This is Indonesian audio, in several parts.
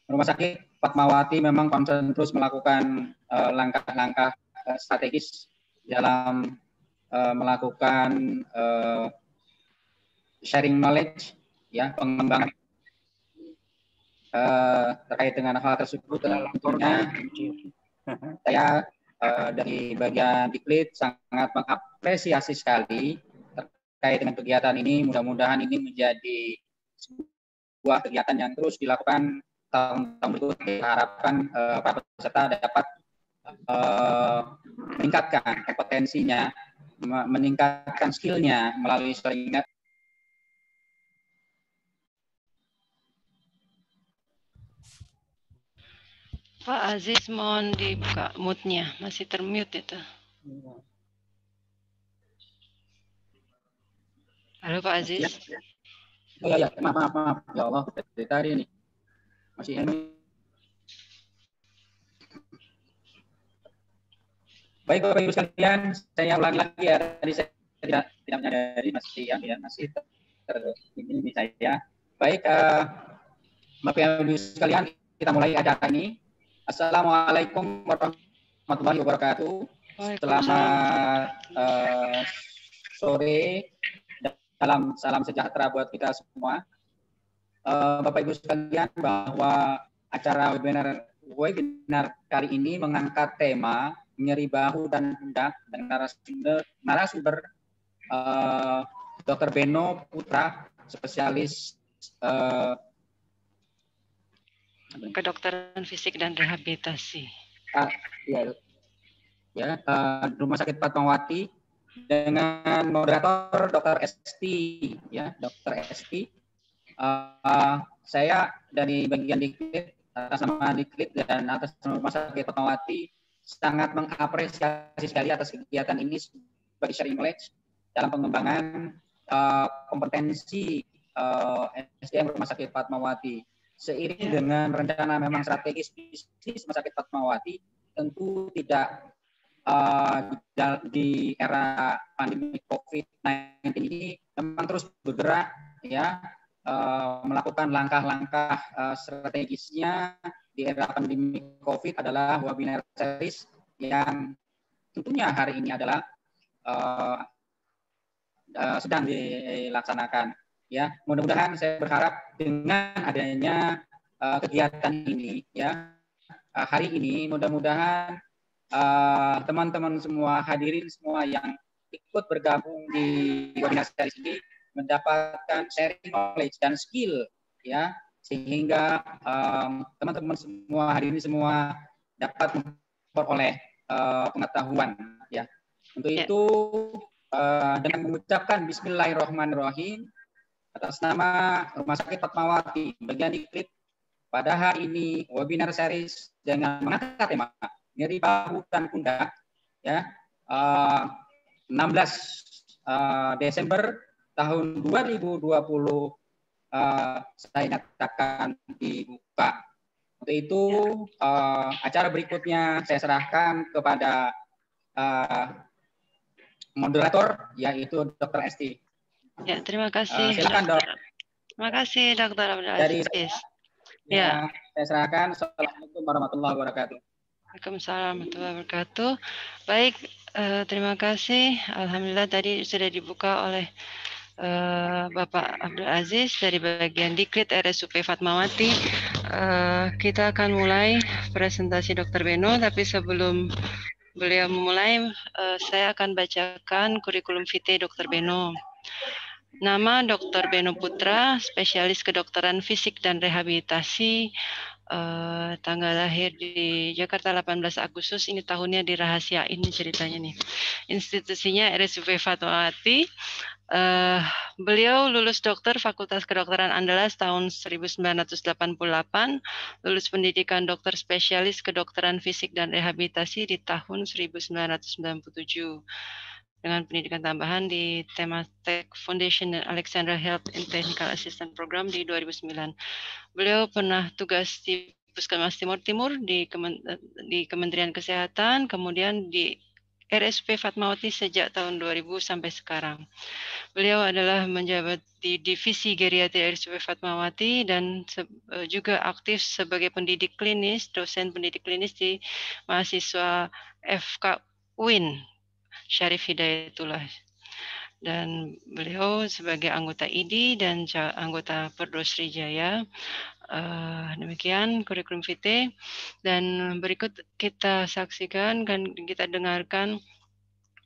Rumah Sakit Fatmawati memang konsen terus melakukan langkah-langkah strategis dalam melakukan sharing knowledge, ya, pengembangan terkait dengan hal tersebut. Tentunya saya dari bagian Diklit sangat mengapresiasi sekali terkait dengan kegiatan ini. Mudah-mudahan ini menjadi sebuah kegiatan yang terus dilakukan tahun-tahun berikutnya. Kita harapkan para peserta dapat meningkatkan kompetensinya, meningkatkan skillnya melalui sharing. Pak Aziz, mohon dibuka mute-nya, masih termute itu. Halo Pak Aziz. Ya, maaf. Ya Allah, dari tadi ini masih ini. Baik Bapak Ibu sekalian, saya ulangi lagi ya, tadi saya tidak menyadari masih ini saya. Baik, Bapak Ibu sekalian, kita mulai acara ini. Assalamualaikum warahmatullahi wabarakatuh. Selamat sore, dalam salam sejahtera buat kita semua. Bapak Ibu sekalian, bahwa acara webinar kali ini mengangkat tema nyeri bahu dan pundak dengan narasumber Dr. Beno Putra, spesialis kedokteran fisik dan rehabilitasi. Rumah Sakit Fatmawati, dengan moderator Dr. Esti, ya, Dr. Esti. Saya dari bagian Diklit, atas nama Diklit dan atas nama Rumah Sakit Fatmawati sangat mengapresiasi sekali atas kegiatan ini sebagai sharing knowledge dalam pengembangan kompetensi SDM Rumah Sakit Fatmawati. Seiring dengan rencana memang strategis bisnis Rumah Sakit Fatmawati, tentu tidak di era pandemi COVID-19 ini memang terus bergerak, ya, melakukan langkah-langkah strategisnya di era pandemi COVID adalah webinar series yang tentunya hari ini adalah sedang dilaksanakan. Ya, mudah-mudahan saya berharap dengan adanya kegiatan ini, ya, hari ini mudah-mudahan teman-teman semua, hadirin semua yang ikut bergabung di webinar series ini mendapatkan sharing knowledge dan skill, ya, sehingga teman-teman semua, hadirin semua dapat memperoleh pengetahuan, ya. Untuk itu dengan mengucapkan Bismillahirrahmanirrahim atas nama Rumah Sakit Fatmawati bagian Diklit, pada hari ini webinar series dengan mengangkat tema nyeri bahu dan pundak, ya, 16 Desember tahun 2020 saya nyatakan dibuka. Untuk itu acara berikutnya saya serahkan kepada moderator, yaitu Dr. Esti. Ya, terima kasih. Silakan, Dok. Terima kasih Dr. Abdul Aziz. Ya, saya serahkan. Assalamualaikum warahmatullahi wabarakatuh. Waalaikumsalam warahmatullahi wabarakatuh. Baik, terima kasih. Alhamdulillah tadi sudah dibuka oleh Bapak Abdul Aziz dari bagian Diklit RSUP Fatmawati. Kita akan mulai presentasi Dr. Beno, tapi sebelum beliau memulai, saya akan bacakan kurikulum vitae Dr. Beno. Nama Dr. Beno Putra, spesialis kedokteran fisik dan rehabilitasi, tanggal lahir di Jakarta 18 Agustus, ini tahunnya dirahasiain ceritanya nih. Institusinya RSUP Fatmawati. Beliau lulus dokter Fakultas Kedokteran Andalas tahun 1988, lulus pendidikan dokter spesialis kedokteran fisik dan rehabilitasi di tahun 1997. Dengan pendidikan tambahan di Temasek Foundation dan Alexandra Health and Technical Assistant Program di 2009. Beliau pernah tugas di Puskesmas Timur di Kementerian Kesehatan, kemudian di RSUP Fatmawati sejak tahun 2000 sampai sekarang. Beliau adalah menjabat di Divisi Geriatri RSUP Fatmawati dan juga aktif sebagai pendidik klinis, dosen pendidik klinis di mahasiswa FK UIN, Syarif Hidayatullah. Dan beliau sebagai anggota IDI dan anggota Perdos Srijaya. Demikian kurikulum vitae. Dan berikut kita saksikan dan kita dengarkan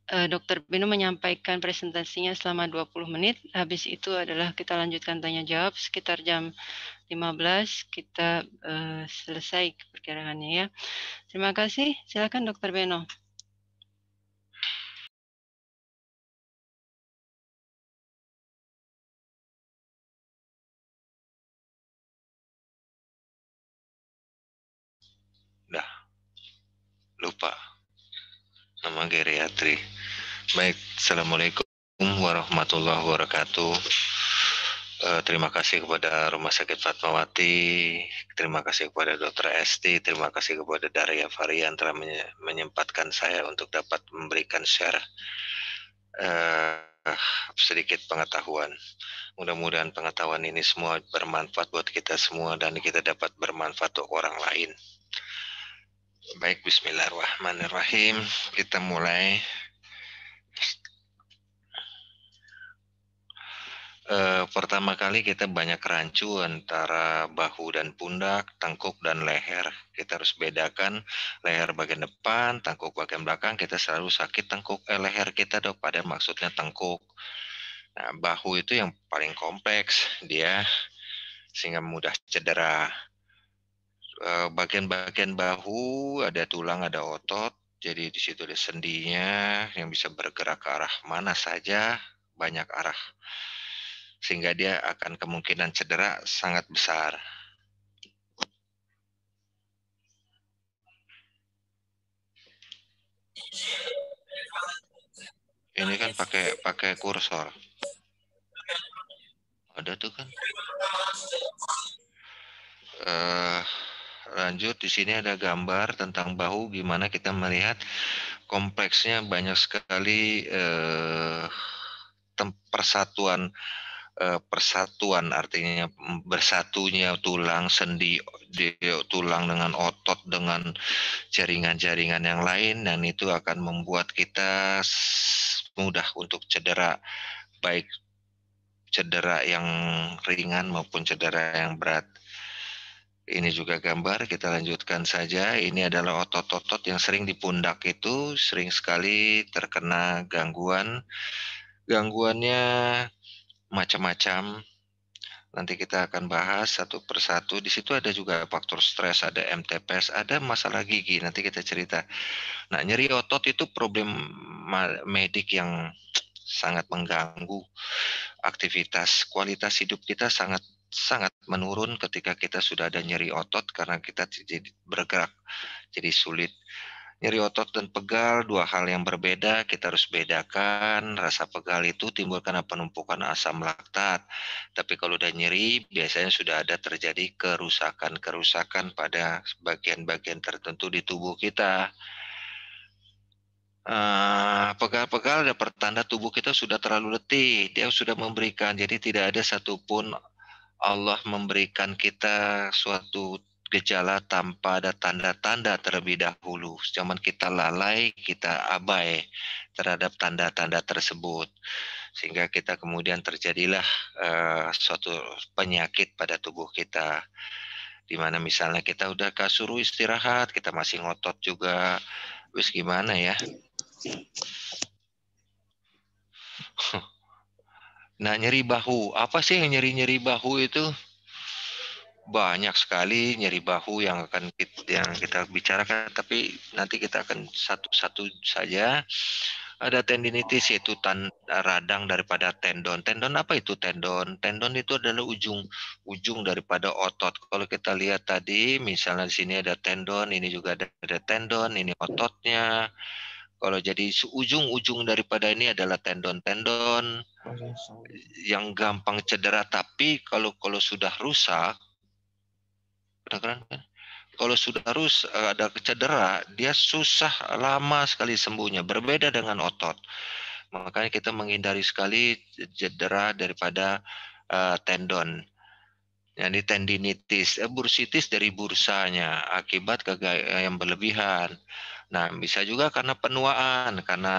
Dr. Beno menyampaikan presentasinya selama 20 menit. Habis itu adalah kita lanjutkan tanya jawab sekitar jam 15 kita selesai perkiraannya ya. Terima kasih. Silakan Dr. Beno. Lupa nama geriatri. Baik, Assalamualaikum warahmatullahi wabarakatuh. Terima kasih kepada Rumah Sakit Fatmawati, terima kasih kepada Dr. Esti, terima kasih kepada Daria Varian telah menyempatkan saya untuk dapat memberikan share sedikit pengetahuan. Mudah-mudahan pengetahuan ini semua bermanfaat buat kita semua dan kita dapat bermanfaat untuk orang lain. Baik, bismillahirrahmanirrahim. Kita mulai. Pertama kali kita banyak rancu antara bahu dan pundak, tengkuk dan leher. Kita harus bedakan leher bagian depan, tengkuk bagian belakang. Kita selalu sakit leher kita dok, pada maksudnya tengkuk. Nah, bahu itu yang paling kompleks dia sehingga mudah cedera. Bagian-bagian bahu ada tulang, ada otot. Jadi di situ ada sendinya yang bisa bergerak ke arah mana saja, banyak arah. Sehingga dia akan kemungkinan cedera sangat besar. Ini kan pakai kursor. Ada tuh kan. Lanjut, di sini ada gambar tentang bahu, gimana kita melihat kompleksnya banyak sekali persatuan artinya bersatunya tulang, sendi, tulang dengan otot, dengan jaringan-jaringan yang lain, dan itu akan membuat kita mudah untuk cedera, baik cedera yang ringan maupun cedera yang berat. Ini juga gambar, kita lanjutkan saja. Ini adalah otot-otot yang sering di pundak itu, sering sekali terkena gangguan. Gangguannya macam-macam. Nanti kita akan bahas satu persatu. Di situ ada juga faktor stres, ada MTPS, ada masalah gigi. Nanti kita cerita. Nah, nyeri otot itu problem medik yang sangat mengganggu aktivitas. Kualitas hidup kita sangat menurun ketika kita sudah ada nyeri otot karena kita jadi bergerak jadi sulit. Nyeri otot dan pegal dua hal yang berbeda, kita harus bedakan. Rasa pegal itu timbul karena penumpukan asam laktat. Tapi kalau udah nyeri, biasanya sudah ada terjadi kerusakan pada bagian-bagian tertentu di tubuh kita. Pegal-pegal ada pertanda tubuh kita sudah terlalu letih. Dia sudah memberikan, jadi tidak ada satupun Allah memberikan kita suatu gejala tanpa ada tanda-tanda terlebih dahulu. Cuman kita lalai, kita abai terhadap tanda-tanda tersebut. Sehingga kita kemudian terjadilah suatu penyakit pada tubuh kita. Di mana misalnya kita udah suruh istirahat, kita masih ngotot juga. Wis gimana ya? Nah, nyeri bahu. Apa sih yang nyeri-nyeri bahu itu? Banyak sekali nyeri bahu yang kita bicarakan, tapi nanti kita akan satu-satu saja. Ada tendinitis, yaitu radang daripada tendon. Tendon apa itu tendon? Tendon itu adalah ujung daripada otot. Kalau kita lihat tadi, misalnya di sini ada tendon, ini juga ada tendon, ini ototnya. Kalau jadi ujung-ujung daripada ini adalah tendon-tendon yang gampang cedera. Tapi kalau sudah rusak, kalau sudah ada cedera, dia susah lama sekali sembuhnya. Berbeda dengan otot. Makanya kita menghindari sekali cedera daripada tendon. Jadi tendinitis, bursitis dari bursanya akibat yang berlebihan. Nah, bisa juga karena penuaan, karena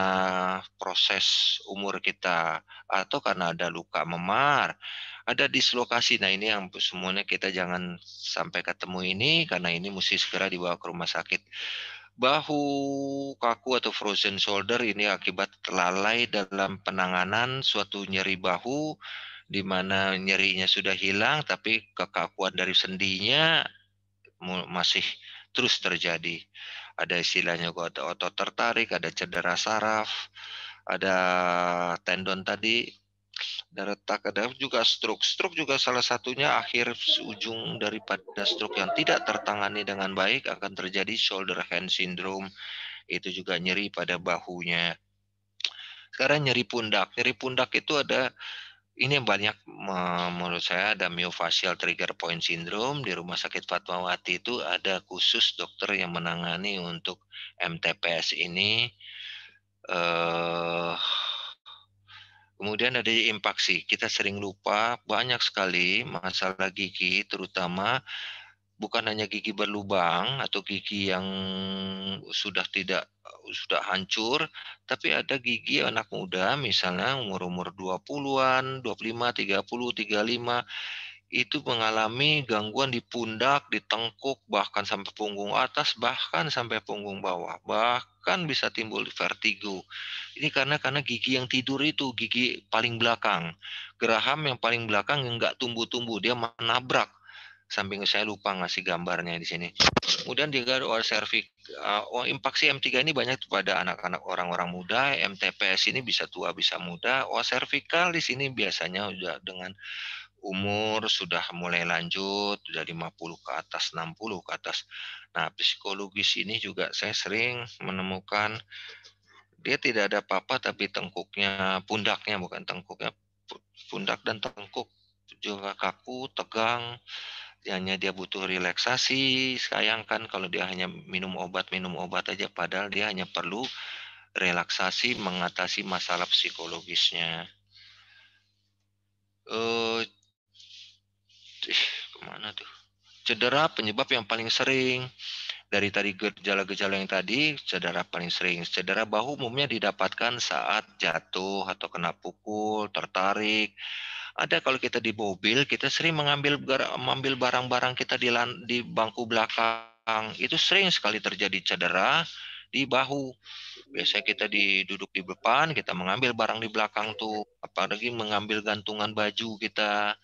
proses umur kita, atau karena ada luka memar, ada dislokasi. Nah, ini yang semuanya kita jangan sampai ketemu ini, karena ini mesti segera dibawa ke rumah sakit. Bahu kaku atau frozen shoulder ini akibat lalai dalam penanganan suatu nyeri bahu, di mana nyerinya sudah hilang, tapi kekakuan dari sendinya masih terus terjadi. Ada istilahnya ada otot tertarik, ada cedera saraf, ada tendon tadi, ada retak, ada juga stroke. Stroke juga salah satunya akhir ujung daripada stroke yang tidak tertangani dengan baik akan terjadi shoulder hand syndrome. Itu juga nyeri pada bahunya. Sekarang nyeri pundak. Nyeri pundak itu ada, ini yang banyak menurut saya, ada myofascial trigger point syndrome. Di Rumah Sakit Fatmawati itu ada khusus dokter yang menangani untuk MTPS ini. Kemudian ada impaksi. Kita sering lupa, banyak sekali masalah gigi, terutama bukan hanya gigi berlubang atau gigi yang sudah hancur, tapi ada gigi anak muda, misalnya umur 20-an, 25, 30, 35, itu mengalami gangguan di pundak, di tengkuk, bahkan sampai punggung atas, bahkan sampai punggung bawah, bahkan bisa timbul vertigo. Ini karena gigi yang tidur itu, gigi paling belakang, geraham yang paling belakang yang nggak tumbuh-tumbuh, dia menabrak. Samping saya lupa ngasih gambarnya di sini. Kemudian juga OR cervix, impaksi M3 ini banyak pada anak-anak, orang-orang muda. MTPS ini bisa tua bisa muda. OR cervical di sini biasanya udah dengan umur sudah mulai lanjut, sudah 50 ke atas, 60 ke atas. Nah, psikologis ini juga saya sering menemukan dia tidak ada apa-apa, tapi tengkuknya, pundaknya, bukan tengkuknya, pundak dan tengkuk juga kaku, tegang. Hanya dia butuh relaksasi. Sayangkan kalau dia hanya minum obat aja, padahal dia hanya perlu relaksasi mengatasi masalah psikologisnya. Kemana tuh? Cedera penyebab yang paling sering. Dari tadi gejala-gejala yang tadi, cedera paling sering. Cedera bahu umumnya didapatkan saat jatuh atau kena pukul, tertarik. Ada kalau kita di mobil, kita sering mengambil barang-barang kita di bangku belakang. Itu sering sekali terjadi cedera di bahu. Biasanya kita duduk di depan, kita mengambil barang di belakang tuh. Apalagi mengambil gantungan baju kita.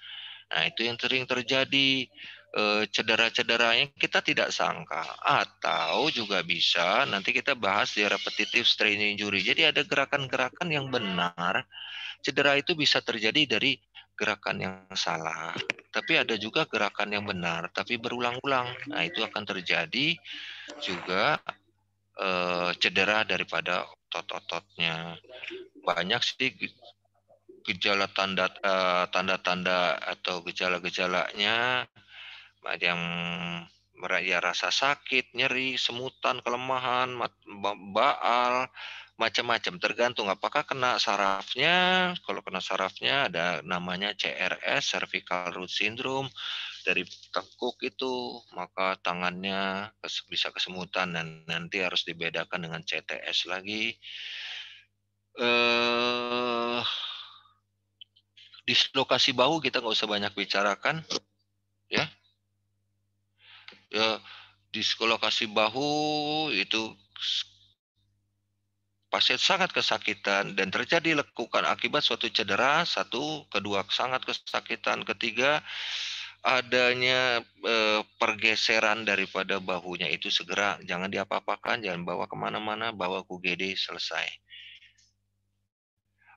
Nah, itu yang sering terjadi. Cedera-cedera yang kita tidak sangka, atau juga bisa nanti kita bahas di repetitive strain injury. Jadi ada gerakan-gerakan yang benar, cedera itu bisa terjadi dari gerakan yang salah, tapi ada juga gerakan yang benar tapi berulang-ulang. Nah, itu akan terjadi juga cedera daripada otot-ototnya. Banyak sih gejala tanda-tanda atau gejala-gejalanya. Ada yang ya rasa sakit, nyeri, semutan, kelemahan, baal, macam-macam. Tergantung apakah kena sarafnya. Kalau kena sarafnya ada namanya CRS, cervical root syndrome, dari tengkuk itu, maka tangannya bisa kesemutan dan nanti harus dibedakan dengan CTS lagi. Dislokasi bahu kita nggak usah banyak bicarakan, ya. Dislokasi bahu itu pasien sangat kesakitan dan terjadi lekukan akibat suatu cedera, satu, kedua sangat kesakitan, ketiga adanya pergeseran daripada bahunya, itu segera jangan diapa-apakan, jangan bawa kemana-mana, bawa ke UGD, selesai.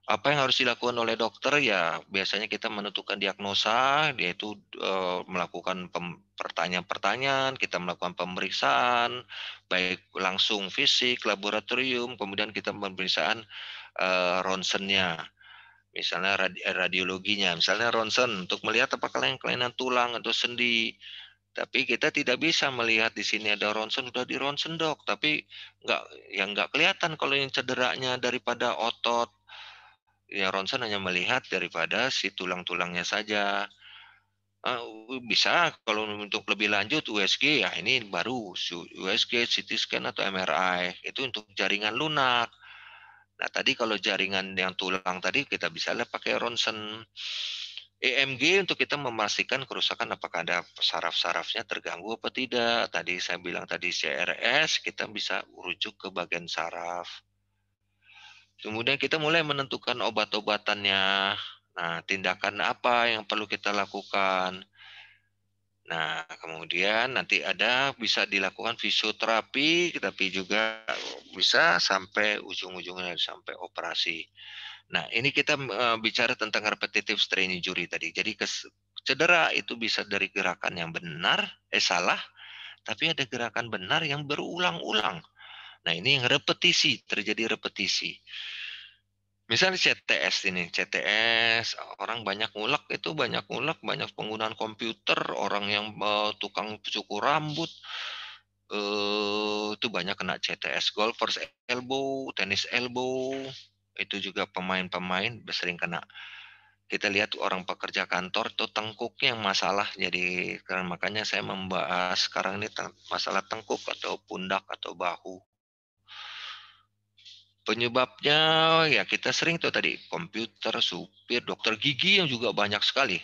Apa yang harus dilakukan oleh dokter? Ya biasanya kita menentukan diagnosa, yaitu melakukan pertanyaan-pertanyaan, kita melakukan pemeriksaan, baik langsung fisik, laboratorium, kemudian kita pemeriksaan ronsennya, misalnya radiologinya, misalnya ronsen untuk melihat apakah kelainan tulang atau sendi. Tapi kita tidak bisa melihat di sini ada ronsen, udah di ronsen dok, tapi nggak kelihatan kalau yang cederanya daripada otot. Ya ronsen hanya melihat daripada si tulang-tulangnya saja. Bisa kalau untuk lebih lanjut USG ya ini baru USG, CT scan atau MRI itu untuk jaringan lunak. Nah tadi kalau jaringan yang tulang tadi kita bisa lihat pakai ronsen. EMG untuk kita memastikan kerusakan apakah ada saraf-sarafnya terganggu apa tidak. Tadi saya bilang tadi CRS kita bisa rujuk ke bagian saraf. Kemudian kita mulai menentukan obat-obatannya. Nah, tindakan apa yang perlu kita lakukan. Nah, kemudian nanti bisa dilakukan fisioterapi, tapi juga bisa sampai ujung-ujungnya sampai operasi. Nah, ini kita bicara tentang repetitive strain injury tadi. Jadi cedera itu bisa dari gerakan yang salah, tapi ada gerakan benar yang berulang-ulang. Nah, ini yang terjadi repetisi. Misalnya CTS ini, CTS orang banyak ngulek, banyak penggunaan komputer, orang yang tukang cukur rambut, itu banyak kena CTS, golfers elbow, tenis elbow, itu juga pemain-pemain sering kena. Kita lihat orang pekerja kantor tuh tengkuknya yang masalah, jadi karena makanya saya membahas sekarang ini masalah tengkuk atau pundak atau bahu. Penyebabnya ya kita sering tuh tadi komputer, supir, dokter gigi yang juga banyak sekali.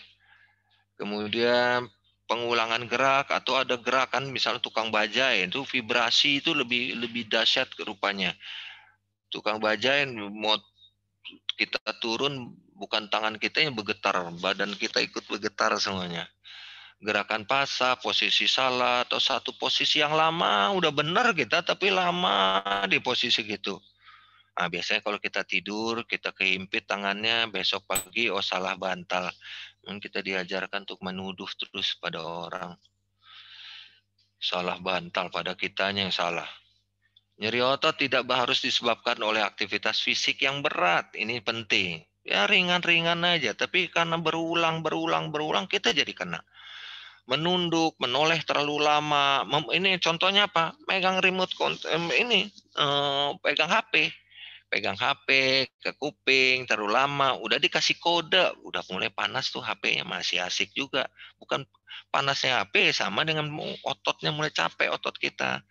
Kemudian pengulangan gerak atau ada gerakan misalnya tukang bajai itu vibrasi itu lebih dahsyat rupanya. Tukang bajai mau kita turun bukan tangan kita yang bergetar, badan kita ikut bergetar semuanya. Gerakan pasah, posisi salah atau satu posisi yang lama udah benar kita tapi lama di posisi gitu. Nah, biasanya kalau kita tidur, kita kehimpit tangannya, besok pagi salah bantal. Kita diajarkan untuk menuduh terus pada orang. Salah bantal pada kitanya yang salah. Nyeri otot tidak harus disebabkan oleh aktivitas fisik yang berat. Ini penting. Ya ringan-ringan aja, tapi karena berulang kita jadi kena. Menunduk, menoleh terlalu lama. Ini contohnya apa? Megang remote pegang HP. Pegang HP ke kuping terlalu lama, udah dikasih kode, udah mulai panas tuh HP-nya, masih asik juga. Bukan panasnya HP sama dengan ototnya mulai capek otot kita.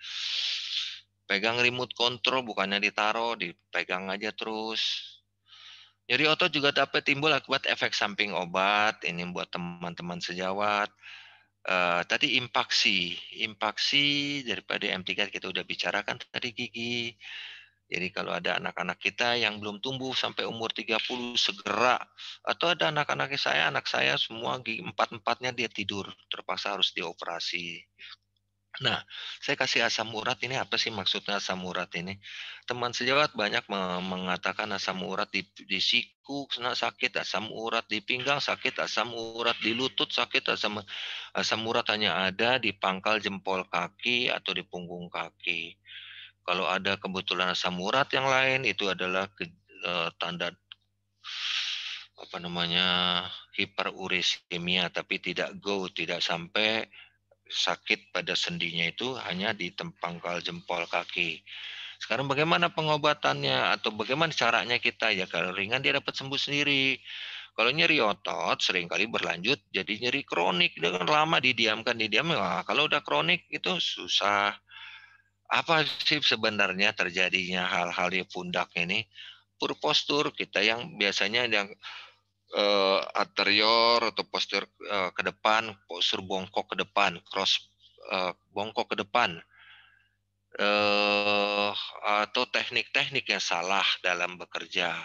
Pegang remote control bukannya ditaruh, dipegang aja terus. Nyeri otot juga dapat timbul akibat efek samping obat. Ini buat teman-teman sejawat. Tadi impaksi daripada M3 kita udah bicarakan tadi gigi. Jadi kalau ada anak-anak kita yang belum tumbuh sampai umur 30 segera, atau ada anak saya semua empat-empatnya dia tidur, terpaksa harus dioperasi. Nah, saya kasih asam urat ini apa sih maksudnya asam urat ini? Teman sejawat banyak mengatakan asam urat di siku kena sakit, asam urat di pinggang sakit, asam urat di lutut sakit, asam urat hanya ada di pangkal jempol kaki atau di punggung kaki. Kalau ada kebetulan asam urat yang lain itu adalah tanda hiperurisemia, tapi tidak sampai sakit pada sendinya, itu hanya di pangkal jempol kaki. Sekarang bagaimana pengobatannya atau bagaimana caranya kita? Ya kalau ringan dia dapat sembuh sendiri. Kalau nyeri otot seringkali berlanjut jadi nyeri kronik dengan lama didiamkan. Wah, kalau udah kronik itu susah. Apa sih sebenarnya terjadinya hal-hal di pundak ini? Poor postur kita yang biasanya yang anterior atau postur ke depan, postur bongkok ke depan, bongkok ke depan, atau teknik-teknik yang salah dalam bekerja.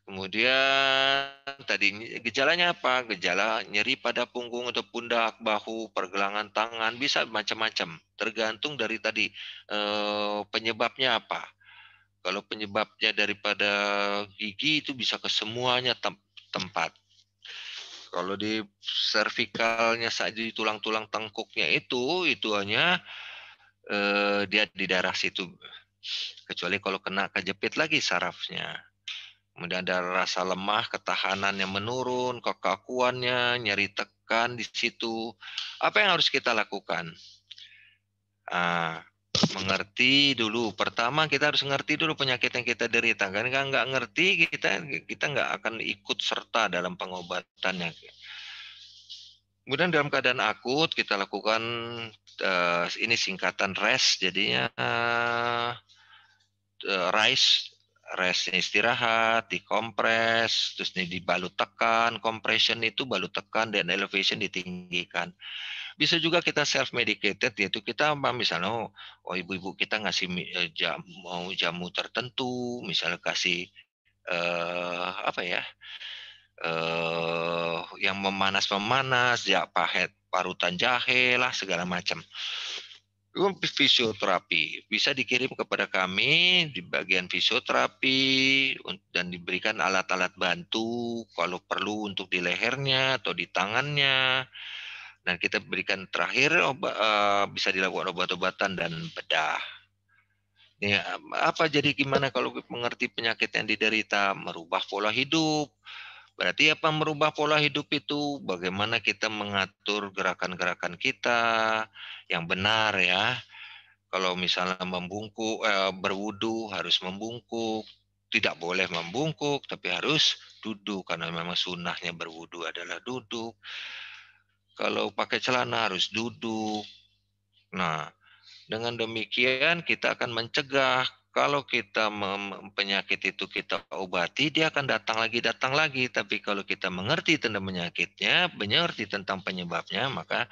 Kemudian tadi gejalanya apa? Gejala nyeri pada punggung atau pundak, bahu, pergelangan tangan, bisa macam-macam. Tergantung dari tadi penyebabnya apa. Kalau penyebabnya daripada gigi itu bisa ke semuanya tempat. Kalau di cervicalnya saja di tulang-tulang tengkuknya itu hanya dia di daerah situ. Kecuali kalau kena kejepit lagi sarafnya. Kemudian ada rasa lemah, ketahanan yang menurun, kekakuannya, nyeri tekan di situ. Apa yang harus kita lakukan? Mengerti dulu. Pertama kita harus ngerti dulu penyakit yang kita derita. Kan nggak ngerti kita nggak akan ikut serta dalam pengobatannya. Kemudian dalam keadaan akut kita lakukan ini singkatan REST, jadinya rest istirahat, dikompres, terus ini dibalut tekan, compression itu balut tekan, dan elevation ditinggikan. Bisa juga kita self medicated, yaitu kita misalnya ibu-ibu kita ngasih jamu tertentu, misalnya kasih yang memanas ya, parutan jahe lah segala macam. Fisioterapi bisa dikirim kepada kami di bagian fisioterapi dan diberikan alat-alat bantu kalau perlu untuk di lehernya atau di tangannya. Dan kita berikan terakhir bisa dilakukan obat-obatan dan bedah. Ini jadi gimana kalau mengerti penyakit yang diderita? Merubah pola hidup. Berarti apa merubah pola hidup itu? Bagaimana kita mengatur gerakan-gerakan kita yang benar ya. Kalau misalnya membungkuk, berwudu harus membungkuk. Tidak boleh membungkuk, tapi harus duduk. Karena memang sunnahnya berwudu adalah duduk. Kalau pakai celana harus duduk. Nah, dengan demikian kita akan mencegah. Kalau kita penyakit itu kita obati, dia akan datang lagi. Tapi kalau kita mengerti tentang penyakitnya, mengerti tentang penyebabnya, maka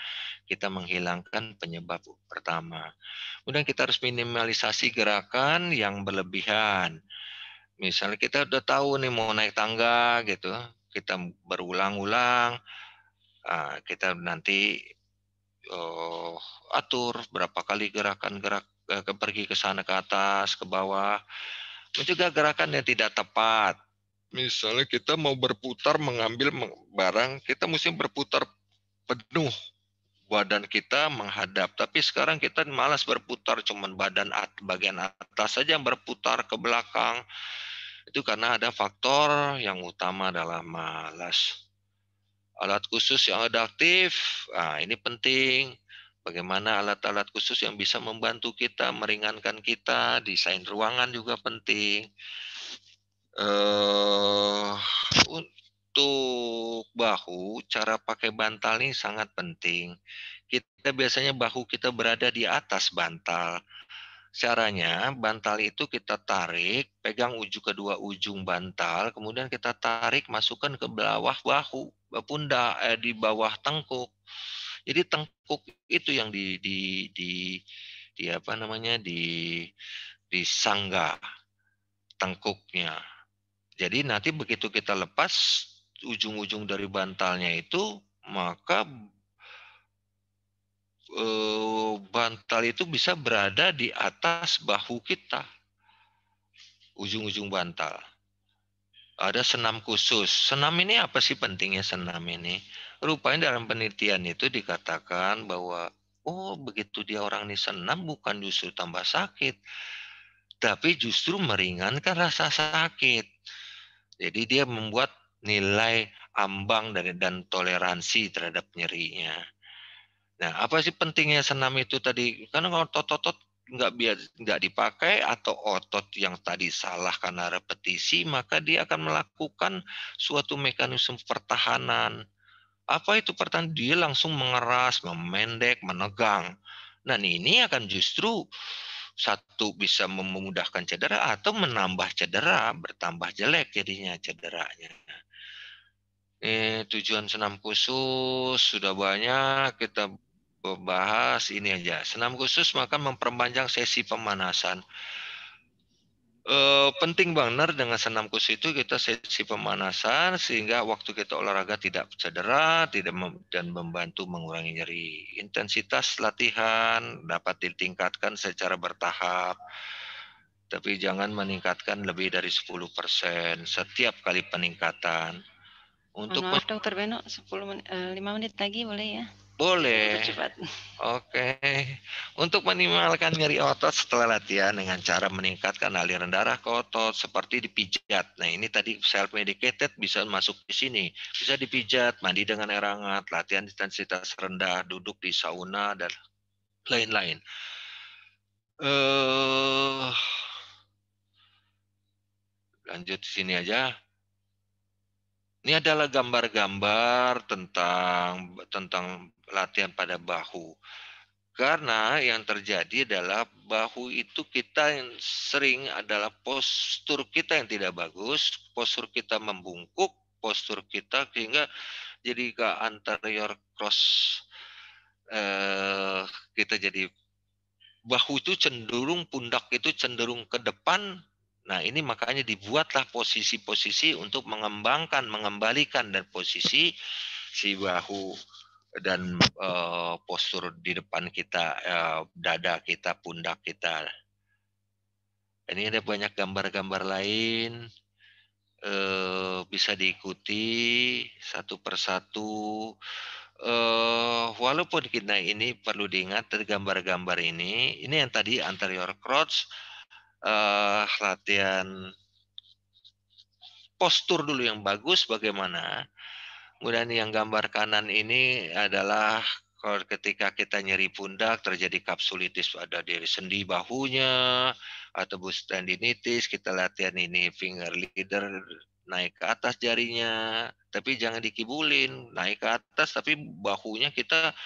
kita menghilangkan penyebab pertama. Kemudian kita harus minimalisasi gerakan yang berlebihan. Misalnya kita udah tahu nih mau naik tangga gitu, kita berulang-ulang, kita nanti atur berapa kali pergi ke sana ke atas ke bawah, mencegah gerakan yang tidak tepat. Misalnya kita mau berputar mengambil barang, kita mesti berputar penuh badan kita menghadap, tapi sekarang kita malas berputar, cuman bagian atas saja yang berputar ke belakang. Itu karena ada faktor yang utama adalah malas. Alat khusus yang adaptif, ini penting. Bagaimana alat-alat khusus yang bisa membantu kita, meringankan kita, desain ruangan juga penting. Untuk bahu, cara pakai bantal ini sangat penting. Kita biasanya bahu kita berada di atas bantal. Caranya, bantal itu kita tarik, pegang kedua ujung bantal, kemudian kita tarik, masukkan ke bawah bahu, pundak, di bawah tengkuk. Jadi tengkuk itu yang disangga tengkuknya. Jadi nanti begitu kita lepas ujung-ujung dari bantalnya itu, maka bantal itu bisa berada di atas bahu kita, ujung-ujung bantal. Ada senam khusus. Senam ini apa sih pentingnya senam ini? Rupanya dalam penelitian itu dikatakan bahwa begitu dia orang ini senam bukan justru tambah sakit, tapi justru meringankan rasa sakit. Jadi dia membuat nilai ambang dan toleransi terhadap nyerinya. Nah, apa sih pentingnya senam itu tadi? Karena kalau otot nggak dipakai atau otot yang tadi salah karena repetisi, maka dia akan melakukan suatu mekanisme pertahanan. Apa itu pertahanan? Dia langsung mengeras, memendek, menegang. Dan ini akan justru satu bisa memudahkan cedera atau menambah cedera, bertambah jelek jadinya cederanya. Tujuan senam khusus sudah banyak kita bahas, ini aja. Senam khusus maka memperpanjang sesi pemanasan. Penting banget dengan senam khusus itu kita sesi pemanasan sehingga waktu kita olahraga tidak cedera, dan membantu mengurangi nyeri. Intensitas latihan dapat ditingkatkan secara bertahap, tapi jangan meningkatkan lebih dari 10% setiap kali peningkatan. Maaf Dokter Beno, 5 menit lagi boleh ya? Boleh. Cepat. Oke. Untuk minimalkan nyeri otot setelah latihan dengan cara meningkatkan aliran darah ke otot seperti dipijat. Nah, ini tadi self medicated bisa masuk di sini. Bisa dipijat, mandi dengan air hangat, latihan intensitas rendah, duduk di sauna dan lain-lain. Lanjut sini aja. Ini adalah gambar-gambar tentang latihan pada bahu. Karena yang terjadi adalah bahu itu kita yang sering adalah postur kita yang tidak bagus, postur kita membungkuk, postur kita sehingga jadi ke anterior cross, kita jadi bahu itu cenderung, pundak itu cenderung ke depan. Nah, ini makanya dibuatlah posisi-posisi untuk mengembalikan dan posisi si bahu dan postur di depan kita, dada kita, pundak kita. Ini ada banyak gambar-gambar lain, bisa diikuti satu persatu. Walaupun kita ini perlu diingat dari gambar-gambar ini yang tadi anterior crotch, latihan postur dulu yang bagus bagaimana. Kemudian yang gambar kanan ini adalah kalau ketika kita nyeri pundak terjadi kapsulitis pada diri sendi bahunya atau tendinitis, kita latihan ini finger leader naik ke atas jarinya, tapi jangan dikibulin, naik ke atas tapi bahunya kita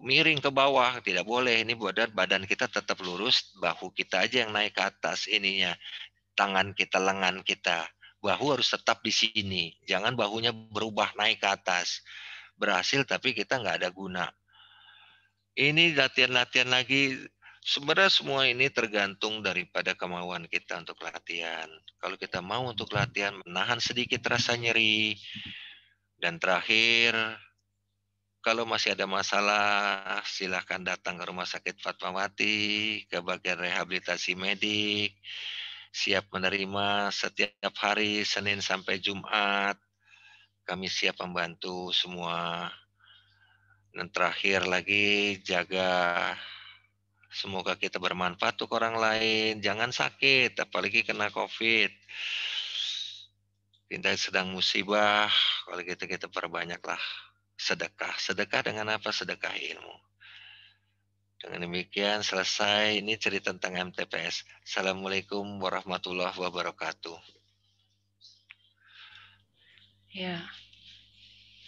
miring ke bawah, tidak boleh. Ini badan kita tetap lurus, bahu kita aja yang naik ke atas ininya, tangan kita, lengan kita. Bahu harus tetap di sini, jangan bahunya berubah naik ke atas. Berhasil tapi kita nggak ada guna. Ini latihan-latihan lagi. Sebenarnya semua ini tergantung daripada kemauan kita untuk latihan. Kalau kita mau untuk latihan, menahan sedikit rasa nyeri. Dan terakhir, kalau masih ada masalah, silahkan datang ke Rumah Sakit Fatmawati, ke bagian rehabilitasi medik. Siap menerima setiap hari, Senin sampai Jumat. Kami siap membantu semua. Dan terakhir lagi, jaga semoga kita bermanfaat untuk orang lain. Jangan sakit, apalagi kena COVID. Kita sedang musibah, kalau gitu kita perbanyaklah sedekah. Sedekah dengan apa? Sedekah ilmu. Dengan demikian selesai. Ini cerita tentang MTPS. Assalamualaikum warahmatullahi wabarakatuh. Ya.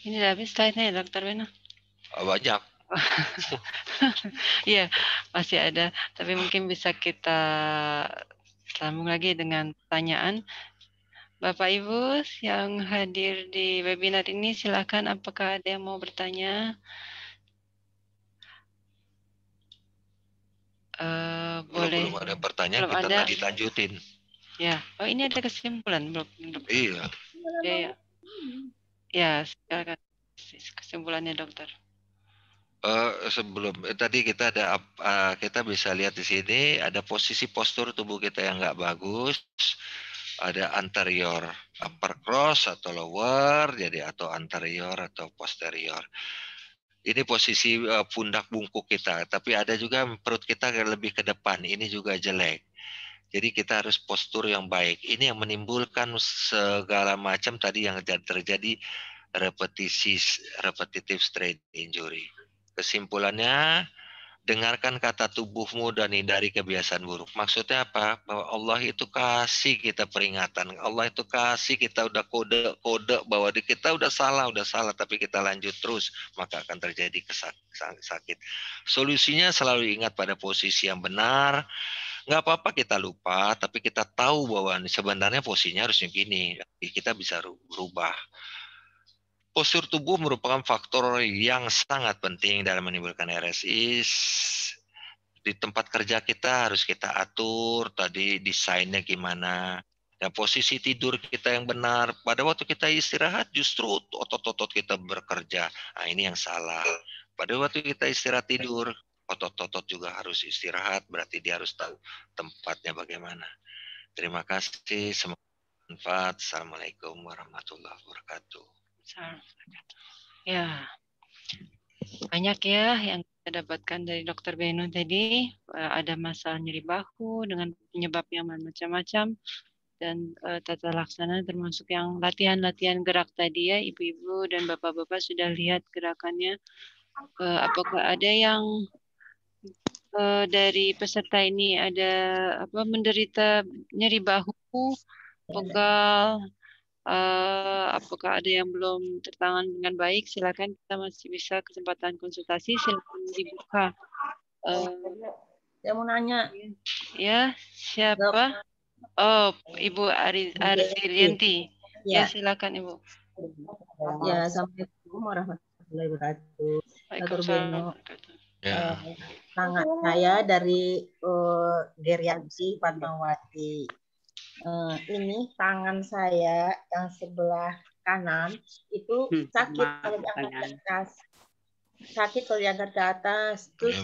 Ini udah habis slide-nya ya, Dokter Beno? Banyak. Iya, masih ada. Tapi mungkin bisa kita sambung lagi dengan pertanyaan. Bapak Ibu yang hadir di webinar ini, silakan apakah ada yang mau bertanya? Boleh. Belum ada pertanyaan, belum kita ada. tadi lanjutin. Ya, oh ini ada kesimpulan belum? Iya. Ya, silakan kesimpulannya dokter. Sebelum tadi kita ada kita bisa lihat di sini ada posisi postur tubuh kita yang nggak bagus, ada anterior upper cross atau lower, jadi atau anterior atau posterior. Ini posisi pundak bungkuk kita, tapi ada juga perut kita lebih ke depan, ini juga jelek. Jadi kita harus postur yang baik. Ini yang menimbulkan segala macam tadi yang terjadi repetitive strain injury. Kesimpulannya, dengarkan kata tubuhmu dan hindari kebiasaan buruk. Maksudnya apa? Bahwa Allah itu kasih kita peringatan. Allah itu kasih kita udah kode-kode bahwa kita udah salah, tapi kita lanjut terus, maka akan terjadi sakit. Solusinya selalu ingat pada posisi yang benar. Nggak apa-apa kita lupa, tapi kita tahu bahwa sebenarnya posisinya harusnya gini. Kita bisa rubah. Postur tubuh merupakan faktor yang sangat penting dalam menimbulkan RSI. Di tempat kerja kita harus kita atur tadi desainnya gimana. Dan posisi tidur kita yang benar. Pada waktu kita istirahat justru otot-otot kita bekerja. Nah, ini yang salah. Pada waktu kita istirahat tidur, otot-otot juga harus istirahat. Berarti dia harus tahu tempatnya bagaimana. Terima kasih. Semoga bermanfaat. Assalamualaikum warahmatullahi wabarakatuh. Ya, Banyak ya yang kita dapatkan dari Dokter Beno tadi. Ada masalah nyeri bahu dengan penyebab yang macam-macam. Dan tata laksana termasuk yang latihan-latihan gerak tadi ya, ibu-ibu dan bapak-bapak sudah lihat gerakannya. Apakah ada yang dari peserta ini ada menderita nyeri bahu, pegal, apakah ada yang belum tertangani dengan baik? Silakan, kita masih bisa kesempatan konsultasi, silakan dibuka. Saya mau nanya. Ya, siapa? Oh, Ibu Arzilianti. Ya, silakan Ibu. Ya, Assalamualaikum warahmatullahi wabarakatuh. Dr. Beno, tangan saya dari Geriatri Fatmawati. Ini tangan saya yang sebelah kanan itu sakit kalau diangkat ke atas. Sakit kalau diangkat ke atas. Terus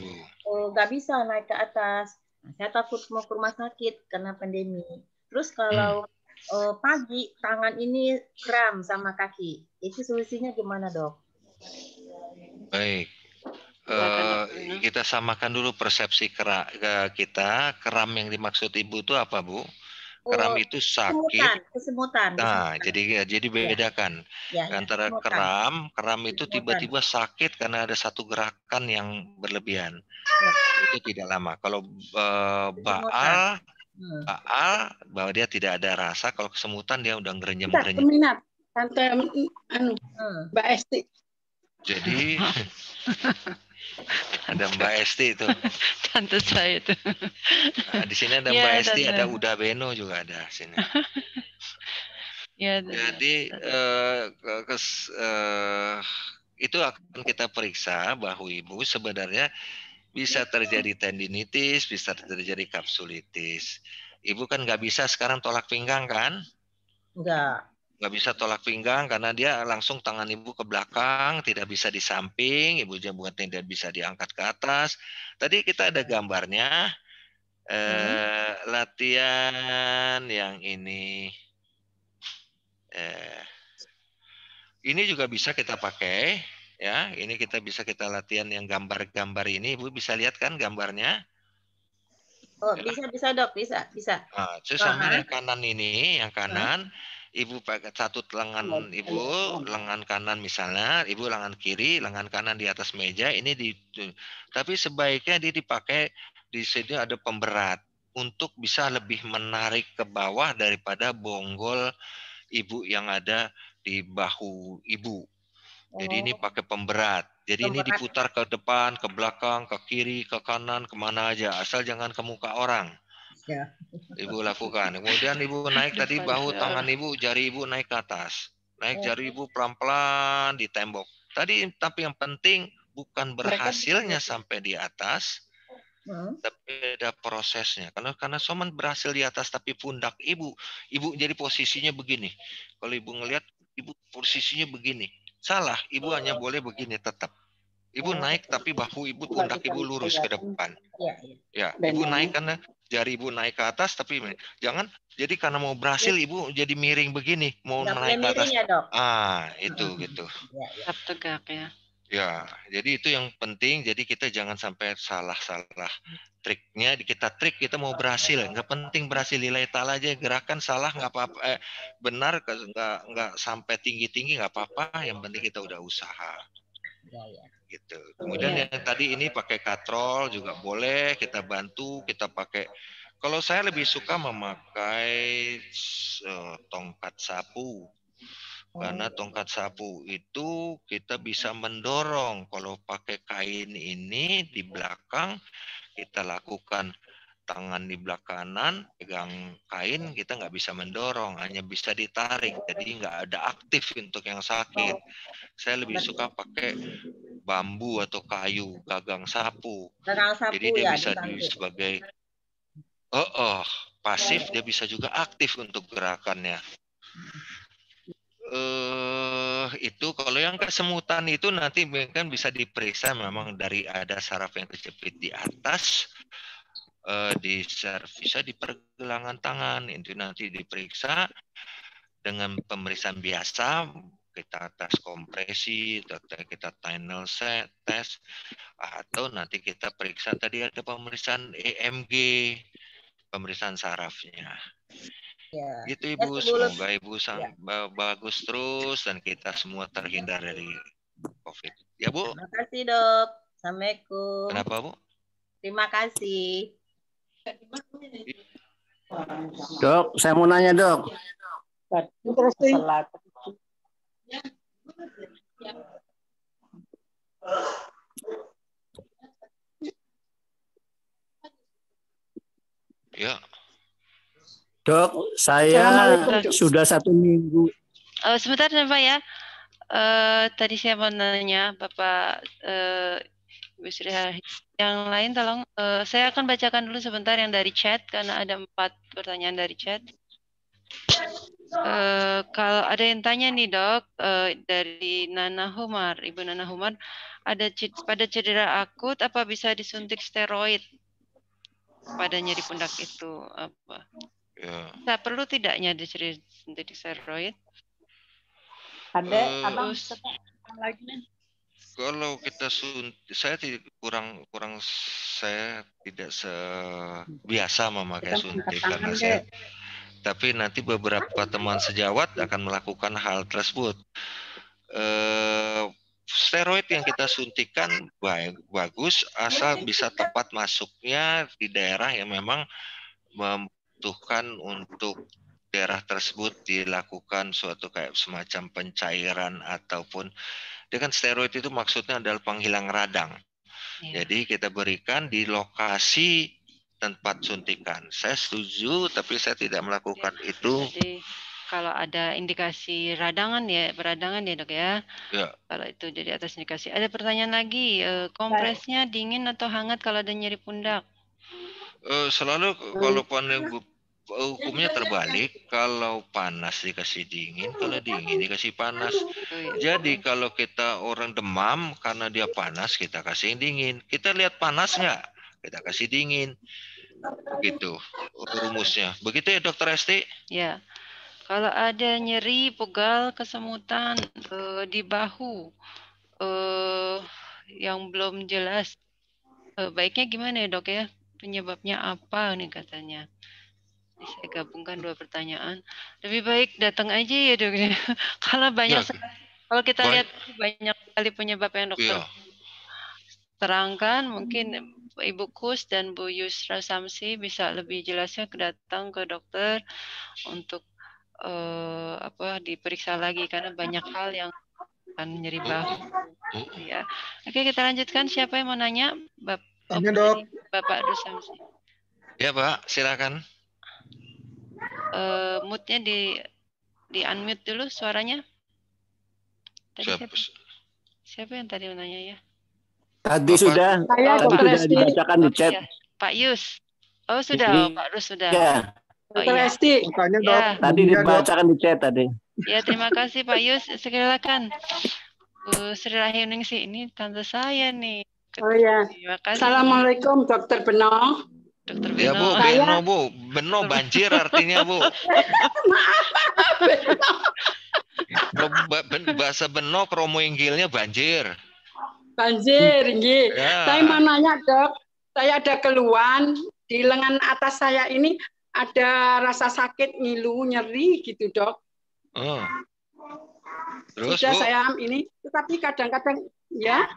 nggak bisa naik ke atas. Nah, saya takut mau ke rumah sakit karena pandemi. Terus kalau pagi tangan ini kram sama kaki. Itu solusinya gimana, Dok? Baik. Kita samakan dulu persepsi kita. Kram yang dimaksud Ibu itu apa, Bu? Kram itu sakit. Kesemutan. Nah, jadi bedakan antara kram itu tiba-tiba sakit karena ada satu gerakan yang berlebihan. Itu tidak lama. Kalau baal bahwa dia tidak ada rasa, kalau kesemutan dia udah ngerenyem-ngerenyem. Peminat, Tante Mbak Esti. Jadi ada Mbak Esti itu. Tante saya itu. Nah, di sini ada Mbak Esti, ada Uda Beno juga ada sini. Jadi itu akan kita periksa bahu Ibu sebenarnya bisa terjadi tendinitis, bisa terjadi kapsulitis. Ibu kan nggak bisa sekarang tolak pinggang kan? Nggak bisa tolak pinggang karena dia langsung tangan Ibu ke belakang, tidak bisa di samping, Ibu juga tidak bisa diangkat ke atas. Tadi kita ada gambarnya, latihan yang ini. Ini juga bisa kita pakai, ya. Ini bisa kita latihan yang gambar-gambar ini. Ibu bisa lihat kan gambarnya? Oh, bisa Dok, bisa. Nah, sama yang kanan ini, yang kanan, Ibu pakai satu lengan Ibu, lengan kanan misalnya, Ibu lengan kiri, lengan kanan di atas meja. Ini tapi sebaiknya dia dipakai di sini ada pemberat untuk bisa lebih menarik ke bawah daripada bonggol Ibu yang ada di bahu Ibu. Jadi ini pakai pemberat. Jadi ini diputar ke depan, ke belakang, ke kiri, ke kanan, kemana aja. Asal jangan ke muka orang. Ibu lakukan. Kemudian Ibu naik tadi bahu tangan Ibu, jari Ibu naik ke atas. Naik jari Ibu pelan-pelan di tembok. Tapi yang penting bukan berhasilnya sampai di atas, tapi ada prosesnya. Karena soman berhasil di atas tapi pundak Ibu jadi posisinya begini. Kalau Ibu ngelihat Ibu posisinya begini. Salah, Ibu hanya boleh begini tetap. Ibu naik tapi bahu Ibu, pundak Ibu lurus ke depan. Ya, Ibu naik karena jari Ibu naik ke atas tapi jangan jadi karena mau berhasil Ibu jadi miring begini, mau naik ke atas. Itu gitu. Tetap tegak ya. Ya, jadi itu yang penting. Jadi kita jangan sampai salah triknya. Kita mau berhasil, nggak penting berhasil nilai ta'ala aja. Gerakan salah nggak apa-apa, benar nggak sampai tinggi nggak apa-apa. Yang penting kita udah usaha. Gitu. Kemudian yang tadi ini pakai katrol juga boleh, kita bantu, kita pakai. Kalau saya lebih suka memakai tongkat sapu. Karena tongkat sapu itu kita bisa mendorong. Kalau pakai kain ini di belakang, kita lakukan tangan di belakang kanan, pegang kain, kita nggak bisa mendorong, hanya bisa ditarik. Jadi nggak ada aktif untuk yang sakit. Saya lebih suka pakai bambu atau kayu, gagang sapu. Jadi dia bisa sebagai pasif, dia bisa juga aktif untuk gerakannya. Itu kalau yang kesemutan itu nanti kan bisa diperiksa memang dari ada saraf yang kejepit di atas, bisa di pergelangan tangan, itu nanti diperiksa dengan pemeriksaan biasa. kita tes kompresi, atau kita tunnel test, atau nanti kita periksa tadi ada pemeriksaan EMG, pemeriksaan sarafnya. Ya. Gitu Ibu, semoga Ibu bagus terus dan kita semua terhindar dari COVID. Ya Bu. Terima kasih Dok. Assalamualaikum. Kenapa Bu? Terima kasih. Dok, saya mau nanya Dok. Ya. Dok, saya sudah 1 minggu. Sebentar Pak ya. Tadi saya mau nanya Bapak Ibu Sri Hardi. Yang lain tolong, saya akan bacakan dulu sebentar yang dari chat karena ada 4 pertanyaan dari chat. Kalau ada yang tanya nih Dok, dari Nana Humar, Ibu Nana Humar, pada cedera akut apa bisa disuntik steroid pada nyeri pundak itu apa? Ya. Nah, perlu tidaknya disuntik steroid? Ada abang lagi nih. Kalau kita saya tidak biasa memakai suntik karena saya, tapi nanti beberapa teman sejawat akan melakukan hal tersebut. Steroid yang kita suntikan bagus asal bisa tepat masuknya di daerah yang memang membutuhkan untuk daerah tersebut dilakukan suatu kayak semacam pencairan ataupun dengan steroid itu maksudnya adalah penghilang radang. Ya. Jadi kita berikan di lokasi tempat suntikan. Saya setuju, tapi saya tidak melakukan itu. Jadi kalau ada indikasi peradangan ya Dok ya. Ya. Kalau itu jadi atas indikasi. Ada pertanyaan lagi, kompresnya dingin atau hangat kalau ada nyeri pundak? Selalu kalau hukumnya terbalik, kalau panas dikasih dingin, kalau dingin dikasih panas. Jadi kalau kita orang demam karena dia panas, kita kasih yang dingin. Kita lihat panas nggak, kita kasih dingin. Begitu rumusnya. Begitu ya Dokter Esti? Ya. Kalau ada nyeri, pegal, kesemutan di bahu yang belum jelas, baiknya gimana ya Dok ya? Penyebabnya apa nih katanya? Saya gabungkan 2 pertanyaan. Lebih baik datang aja ya Dok. Kalau banyak kalau kita lihat banyak sekali penyebab yang dokter terangkan, mungkin Ibu Kus dan Bu Yusra Samsi bisa lebih jelasnya datang ke dokter untuk diperiksa lagi karena banyak hal yang akan nyeri bahu. Ya. Oke, kita lanjutkan. Siapa yang mau nanya? Bapak Samsi. Ya Pak, silakan. Mute-nya di unmute dulu suaranya. Tadi siapa yang tadi menanya ya? Tadi sudah dibacakan di chat. Ya. Pak Yus. Oh sudah, Pak Yus sudah. Ya. Oh, iya. Ya. Tadi dibacakan di chat tadi. Ya, terima kasih Pak Yus. Silakan. Bu Sri Rahyuningsi, ini tante saya nih. Oh ya. Terima kasih. Assalamualaikum Dokter Beno. Dokter Beno. Ya Bu, Beno banjir artinya Bu. Maaf. Bahasa Beno kromo inggilnya banjir. Banjir, nggih. Ya. Saya mau nanya Dok, saya ada keluhan di lengan atas saya ini ada rasa sakit, ngilu, nyeri gitu Dok. Oh. Terus sudah Bu? Saya ini, tetapi kadang-kadang ya.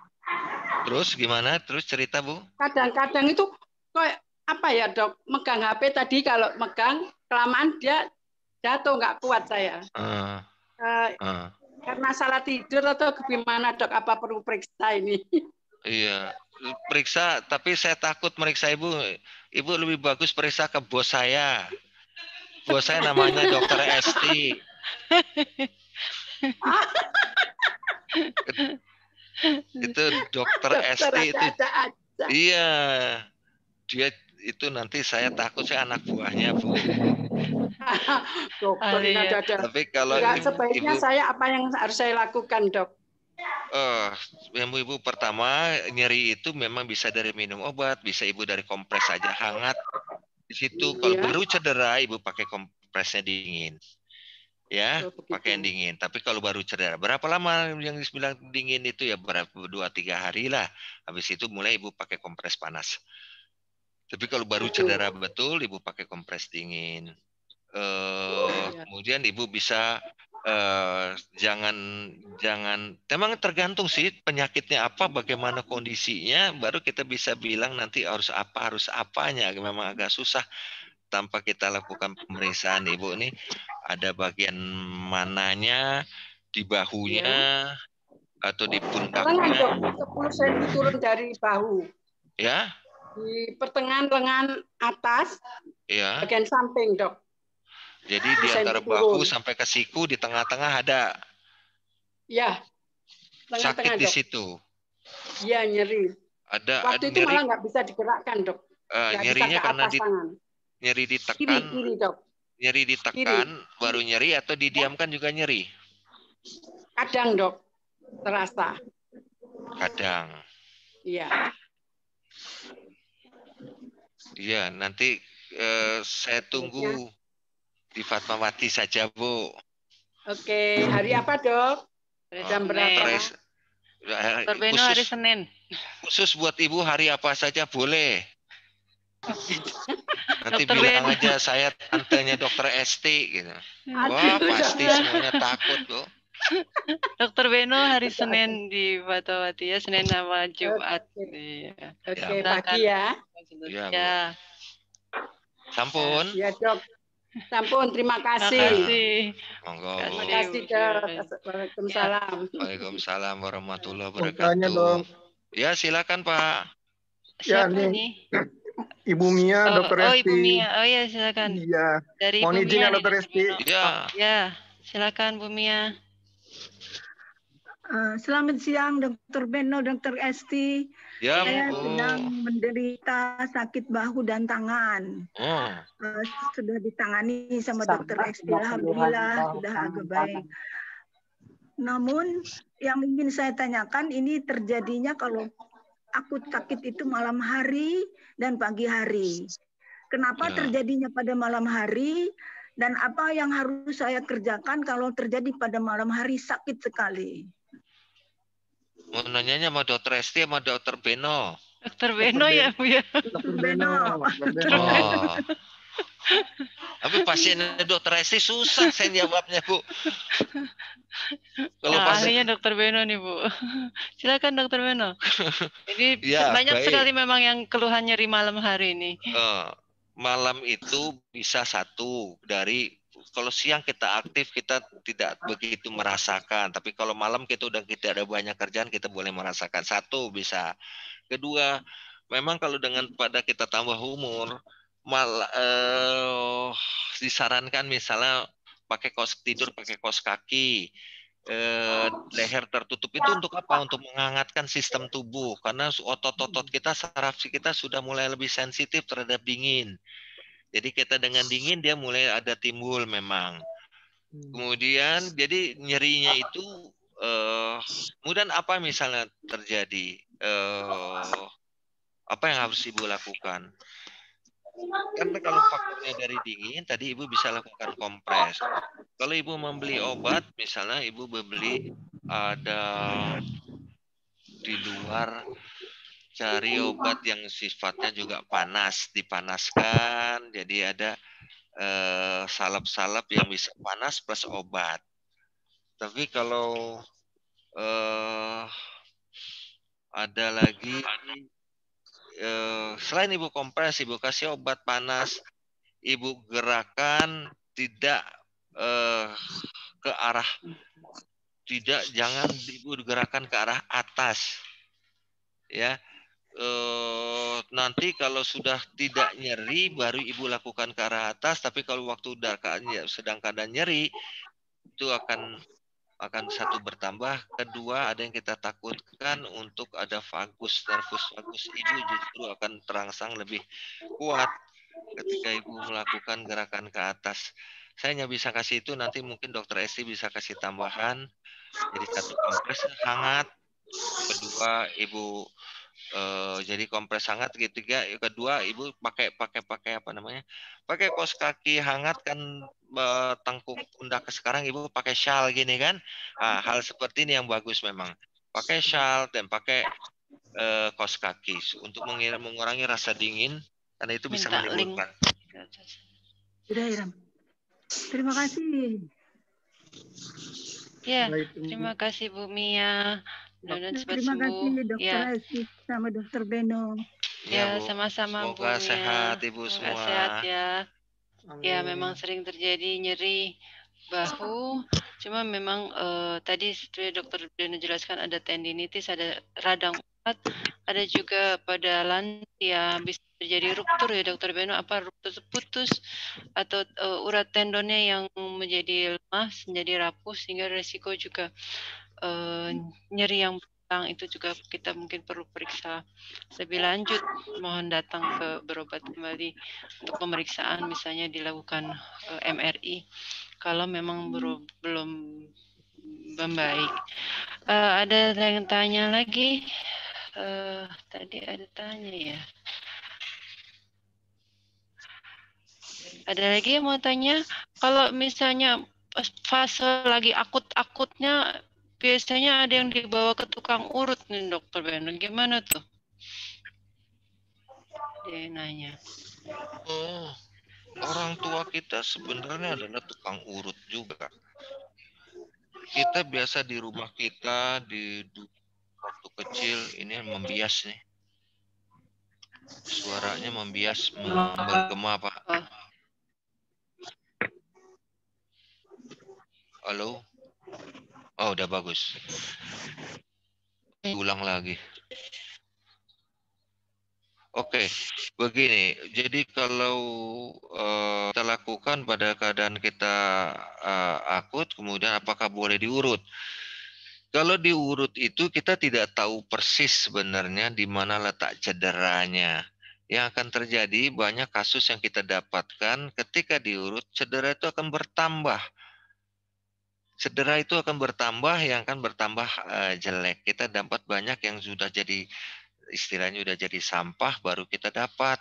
Terus gimana? Terus cerita Bu? Kadang-kadang itu kayak apa ya Dok, megang HP tadi kalau megang kelamaan dia jatuh nggak kuat saya. Karena salah tidur atau gimana Dok? Apa perlu periksa ini? Iya, periksa. Tapi saya takut meriksa Ibu. Ibu lebih bagus periksa ke bos saya. Bos saya namanya Dokter Esti. Itu Dokter Esti itu. Iya. Dia itu nanti saya takut saya anak buahnya Bu. Dokter Tapi kalau sebaiknya saya apa yang harus saya lakukan Dok? Ibu pertama nyeri itu memang bisa dari minum obat, bisa Ibu dari kompres saja hangat. Di situ kalau baru cedera Ibu pakai kompresnya dingin. Ya, pakai yang dingin. Tapi kalau baru cedera, berapa lama yang dibilang dingin itu ya berapa 2-3 hari lah. Habis itu mulai ibu pakai kompres panas. Tapi kalau baru cedera betul, ibu pakai kompres dingin. Kemudian ibu bisa jangan memang tergantung sih penyakitnya apa, bagaimana kondisinya, baru kita bisa bilang nanti harus apanya. Memang agak susah tanpa kita lakukan pemeriksaan. Ibu nih ada bagian mananya di bahunya atau di pundaknya. 10 cm turun dari bahu. Ya. Di pertengahan lengan atas. Ya. Bagian samping, Dok. Jadi di antara bahu sampai ke siku di tengah-tengah ada. Ya. Sakit di situ. Iya, nyeri. Waktu itu nyeri. malah nggak bisa digerakkan, Dok. Nyerinya karena nyeri ditekan. Kiri, Dok. Nyeri ditekan, baru nyeri atau didiamkan juga nyeri? Kadang, Dok. Terasa. Kadang. Iya. Iya, nanti saya tunggu di Fatmawati saja, Bu. Oke, hari apa, Dok? Jam berapa? Dr. Beno hari Senin. Khusus buat Ibu hari apa saja boleh. Nanti Dr. bilang Beno. aja saya tantenya Dokter Esti gitu. Wah, pasti semuanya takut, Bu. Dr. Beno hari Senin di Fatmawati ya, Senin sama Jumat. Oke, pagi ya. Ya. Sampun. Ya, Dok. Sampun, terima kasih. Monggo. Terima kasih, Dok. Waalaikumsalam. Waalaikumsalam warahmatullahi wabarakatuh. Ya, silakan, Pak. Siapa nih? Ibu Mia, Dokter Esti. Ibu Mia. Oh ya, silakan. Iya. Dari Mohon Ibu izin Mia, ya, Dokter Esti. Ya. Ya, silakan Bu Mia. Selamat siang, Dokter Beno, Dokter Esti. Ya, saya sedang menderita sakit bahu dan tangan. Sudah ditangani sama Dokter Esti. Alhamdulillah sudah agak baik. Namun yang ingin saya tanyakan, ini terjadinya kalau akut sakit itu malam hari dan pagi hari. Kenapa terjadinya pada malam hari dan apa yang harus saya kerjakan kalau terjadi pada malam hari sakit sekali? Mau nanyanya sama Dokter Esti sama Dokter Beno? Dokter Beno ya, Bu ya. Dokter Beno. Oh. Tapi pasiennya Dokter Esti susah saya jawabnya, Bu. Kalau ahlinya Dokter Beno nih, Bu. Silakan Dokter Beno. Ini ya, banyak sekali memang yang keluhan nyeri malam hari ini. Malam itu bisa satu dari, kalau siang kita aktif kita tidak begitu merasakan, tapi kalau malam kita udah tidak ada banyak kerjaan kita boleh merasakan. Satu bisa. Kedua, memang kalau dengan pada kita tambah umur, disarankan misalnya pakai kaos tidur, pakai kaos kaki, leher tertutup itu untuk apa? Untuk menghangatkan sistem tubuh, karena otot-otot kita, saraf kita sudah mulai lebih sensitif terhadap dingin. Jadi kita dengan dingin dia mulai ada timbul memang. Kemudian jadi nyerinya itu kemudian apa misalnya terjadi? Apa yang harus Ibu lakukan? Karena kalau faktornya dari dingin, tadi Ibu bisa lakukan kompres. Kalau Ibu membeli obat, misalnya Ibu beli ada di luar, cari obat yang sifatnya juga panas, dipanaskan. Jadi ada salep-salep yang bisa panas plus obat. Tapi kalau ada lagi selain Ibu kompres, Ibu kasih obat panas, Ibu gerakan tidak ke arah, jangan Ibu gerakan ke arah atas, ya. Nanti kalau sudah tidak nyeri baru Ibu lakukan ke arah atas, tapi kalau waktu sedang keadaan nyeri itu akan satu bertambah, kedua ada yang kita takutkan untuk ada vagus, nervus vagus Ibu justru akan terangsang lebih kuat ketika Ibu melakukan gerakan ke atas. Saya hanya bisa kasih itu, nanti mungkin Dokter Esti bisa kasih tambahan. Jadi satu kompres hangat, kedua Ibu jadi kompres hangat, ketiga kedua Ibu pakai apa namanya? Pakai kaos kaki hangat kan tengkuk pundak sekarang ibu pakai shawl gini kan. Nah, hal seperti ini yang bagus memang. Pakai shawl dan pakai kaos kaki untuk mengurangi rasa dingin karena itu bisa menimbulkan. Sudah, Iram. Terima kasih. Ya, terima kasih Bu Mia. Dan terima kasih Dokter Esti sama Dokter Beno. Ya, sama-sama Bu Mia. Semoga sehat Ibu semua. Sehat ya. Ya, memang sering terjadi nyeri bahu. Cuma memang tadi seperti Dokter Beno jelaskan ada tendinitis, ada radang urat, ada juga pada lansia bisa terjadi ruptur ya Dokter Beno, apa ruptur putus atau urat tendonnya yang menjadi lemah, menjadi rapuh sehingga resiko juga nyeri yang berulang itu juga kita mungkin perlu periksa lebih lanjut. Mohon datang ke berobat kembali untuk pemeriksaan misalnya dilakukan MRI kalau memang belum membaik. Ada yang tanya lagi? Tadi ada tanya ya. Ada lagi yang mau tanya? Kalau misalnya fase lagi akut-akutnya, biasanya ada yang dibawa ke tukang urut nih Dokter Beno. Gimana tuh? Dia nanya. Orang tua kita sebenarnya adalah tukang urut juga. Kita biasa di rumah kita di waktu kecil ini membias nih. Suaranya membias, bergema Pak. Halo? Oh, udah bagus. Ulang lagi. Oke, begini. Jadi kalau kita lakukan pada keadaan kita akut, kemudian apakah boleh diurut? Kalau diurut itu kita tidak tahu persis sebenarnya di mana letak cederanya. Yang akan terjadi banyak kasus yang kita dapatkan ketika diurut, cedera itu akan bertambah. Cedera itu akan bertambah, yang akan bertambah jelek. Kita dapat banyak yang sudah jadi, istilahnya sudah jadi sampah, baru kita dapat.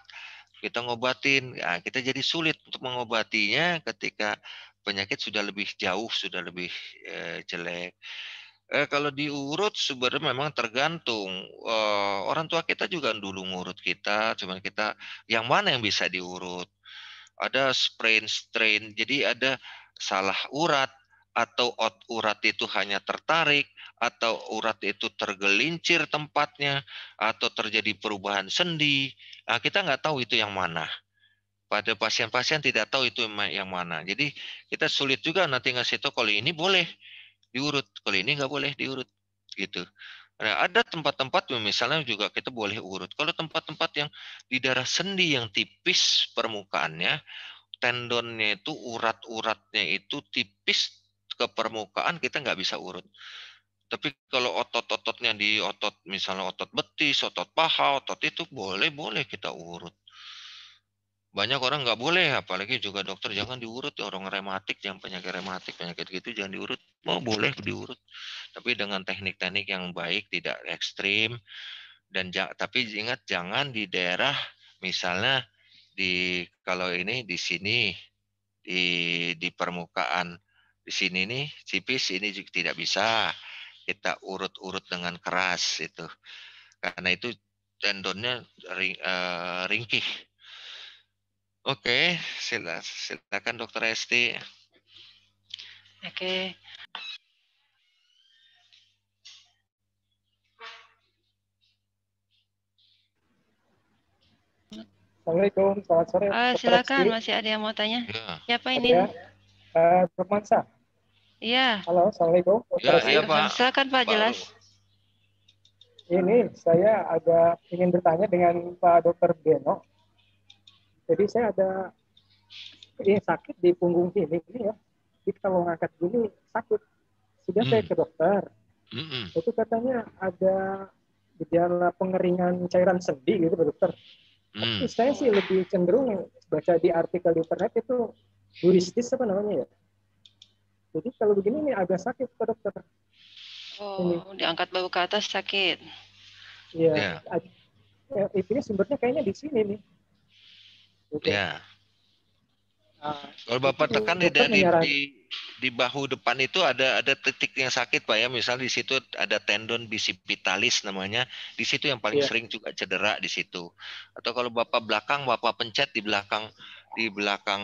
Kita ngobatin, nah, kita jadi sulit untuk mengobatinya ketika penyakit sudah lebih jauh, sudah lebih jelek. Kalau diurut sebenarnya memang tergantung. Orang tua kita juga dulu ngurut kita, cuman kita yang mana yang bisa diurut. Ada sprain strain, jadi ada salah urat, atau urat itu hanya tertarik, atau urat itu tergelincir tempatnya, atau terjadi perubahan sendi. Nah, kita nggak tahu itu yang mana. Pada pasien-pasien tidak tahu itu yang mana. Jadi kita sulit juga nanti ngasih tahu kalau ini boleh diurut, kalau ini nggak boleh diurut, gitu. Nah, ada tempat-tempat misalnya juga kita boleh urut. Kalau tempat-tempat yang di daerah sendi yang tipis permukaannya, tendonnya itu, urat-uratnya itu tipis ke permukaan, kita nggak bisa urut. Tapi kalau otot-ototnya di otot, misalnya otot betis, otot paha, otot itu boleh kita urut. Banyak orang nggak boleh, apalagi juga dokter jangan diurut, orang rematik, yang penyakit rematik, penyakit gitu jangan diurut. Mau boleh diurut, tapi dengan teknik-teknik yang baik, tidak ekstrim. Dan tapi ingat jangan di daerah, misalnya kalau ini di sini di permukaan di sini nih tipis, ini juga tidak bisa kita urut-urut dengan keras itu, karena itu tendonnya ringkih. Oke, silakan Dokter Esti. Oke. Assalamualaikum, selamat sore. Silakan, masih ada yang mau tanya? Ya. Siapa ini? Dok Mansa. Iya. Halo, Assalamualaikum. Iya, Pak. Silakan Pak, jelas. Ini saya agak ingin bertanya dengan Pak Dokter Beno. Jadi saya ada sakit di punggung ini ya. Jadi kalau ngangkat gini sakit. Sudah saya ke dokter. Itu katanya ada gejala pengeringan cairan sendi gitu Pak Dokter. Tapi saya sih lebih cenderung baca di artikel di internet itu duristis apa namanya ya. Jadi kalau begini ini agak sakit Pak Dokter. Oh, diangkat bau ke atas sakit. Iya. Ini sumbernya kayaknya di sini nih. Gitu. Ya. Kalau Bapak tekan di bahu depan itu ada titik yang sakit Pak ya. Misal di situ ada tendon bicipitalis namanya. Di situ yang paling sering juga cedera di situ. Atau kalau Bapak belakang, Bapak pencet di belakang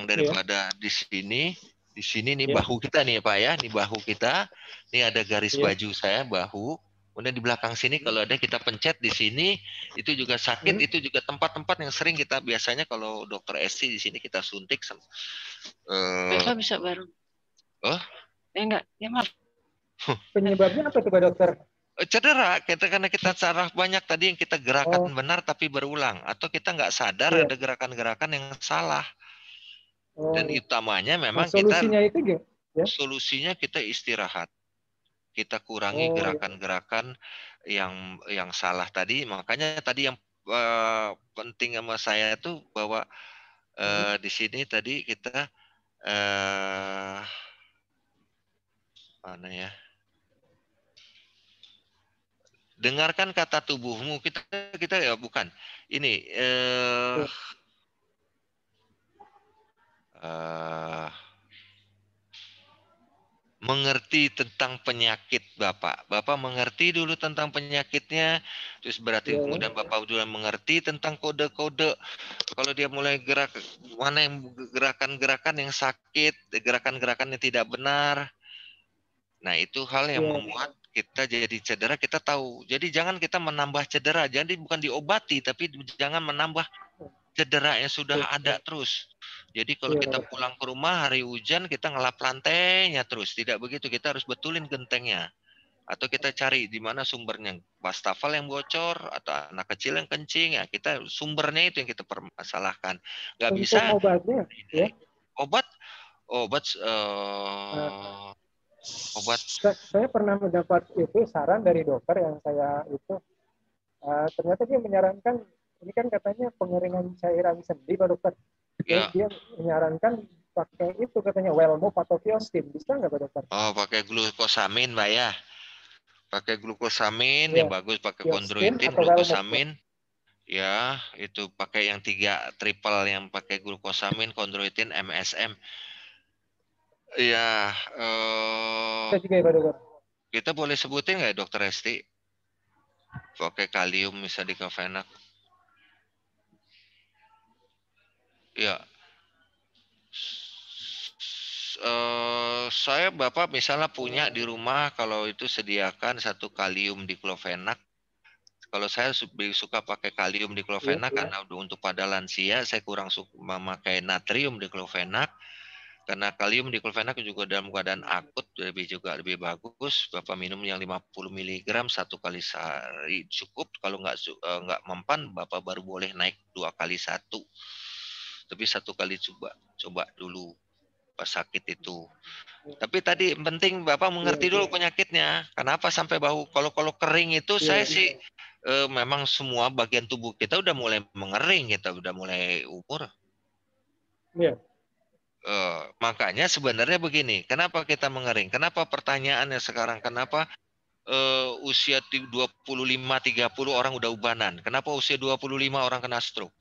daripada di sini nih bahu kita nih Pak ya. Di bahu kita, ini ada garis baju saya bahu. Kemudian di belakang sini kalau ada kita pencet di sini itu juga sakit, itu juga tempat-tempat yang sering kita biasanya kalau dokter Esti di sini kita suntik. Bapak bisa baru. Oh? Enggak, ya maaf. Penyebabnya apa tuh Pak Dokter? Cedera, karena kita saraf banyak tadi yang kita gerakan benar tapi berulang, atau kita nggak sadar ada gerakan-gerakan yang salah. Dan utamanya memang solusinya itu solusinya kita istirahat. Kita kurangi gerakan-gerakan yang salah tadi. Makanya tadi yang penting sama saya itu bahwa di sini tadi kita mana ya? Dengarkan kata tubuhmu. Kita ya bukan. Ini mengerti tentang penyakit Bapak. Bapak mengerti dulu tentang penyakitnya, terus berarti kemudian Bapak sudah mengerti tentang kode-kode. Kalau dia mulai gerak, mana yang gerakan-gerakan yang sakit, gerakan-gerakan yang tidak benar. Nah, itu hal yang membuat kita jadi cedera, kita tahu. Jadi jangan kita menambah cedera, jadi bukan diobati, tapi jangan menambah cedera yang sudah ada terus. Jadi kalau kita pulang ke rumah hari hujan kita ngelap lantainya terus. Tidak begitu, kita harus betulin gentengnya. Atau kita cari di mana sumbernya. Wastafel yang bocor atau anak kecil yang kencing, ya kita sumbernya itu yang kita permasalahkan. Nggak bisa. Obatnya, ya? Obat. Saya pernah mendapat itu saran dari dokter yang saya itu ternyata dia menyarankan ini kan katanya pengeringan cairan sendi Pak Dokter. Ya. Dia menyarankan pakai itu katanya Wellmove atau Fiostin. Bisa nggak Pak Dokter? Oh, pakai glukosamin Pak ya. Pakai glukosamin yang bagus, pakai kondroitin, glukosamin. Ya, itu pakai yang 3 triple yang pakai glukosamin, kondroitin, MSM. Ya, kita boleh sebutin nggak Dokter Esti? Pakai kalium bisa diclofenac. Ya, saya Bapak misalnya punya di rumah, kalau itu sediakan 1 kalium diclofenac. Kalau saya suka pakai kalium diclofenac karena untuk pada lansia, saya kurang suka memakai natrium diclofenac. Karena kalium diclofenac juga dalam keadaan akut lebih bagus. Bapak minum yang 50 mg 1 kali sehari cukup. Kalau nggak mempan, Bapak baru boleh naik 2 kali 1. Tapi 1 kali coba dulu pas sakit itu. Tapi tadi penting Bapak mengerti dulu penyakitnya. Kenapa sampai bahu? Kalau kering itu saya sih memang semua bagian tubuh kita udah mulai mengering, kita udah mulai umur. Makanya sebenarnya begini, kenapa kita mengering? Kenapa pertanyaannya sekarang? Kenapa usia 25-30 orang udah ubanan? Kenapa usia 25 orang kena stroke?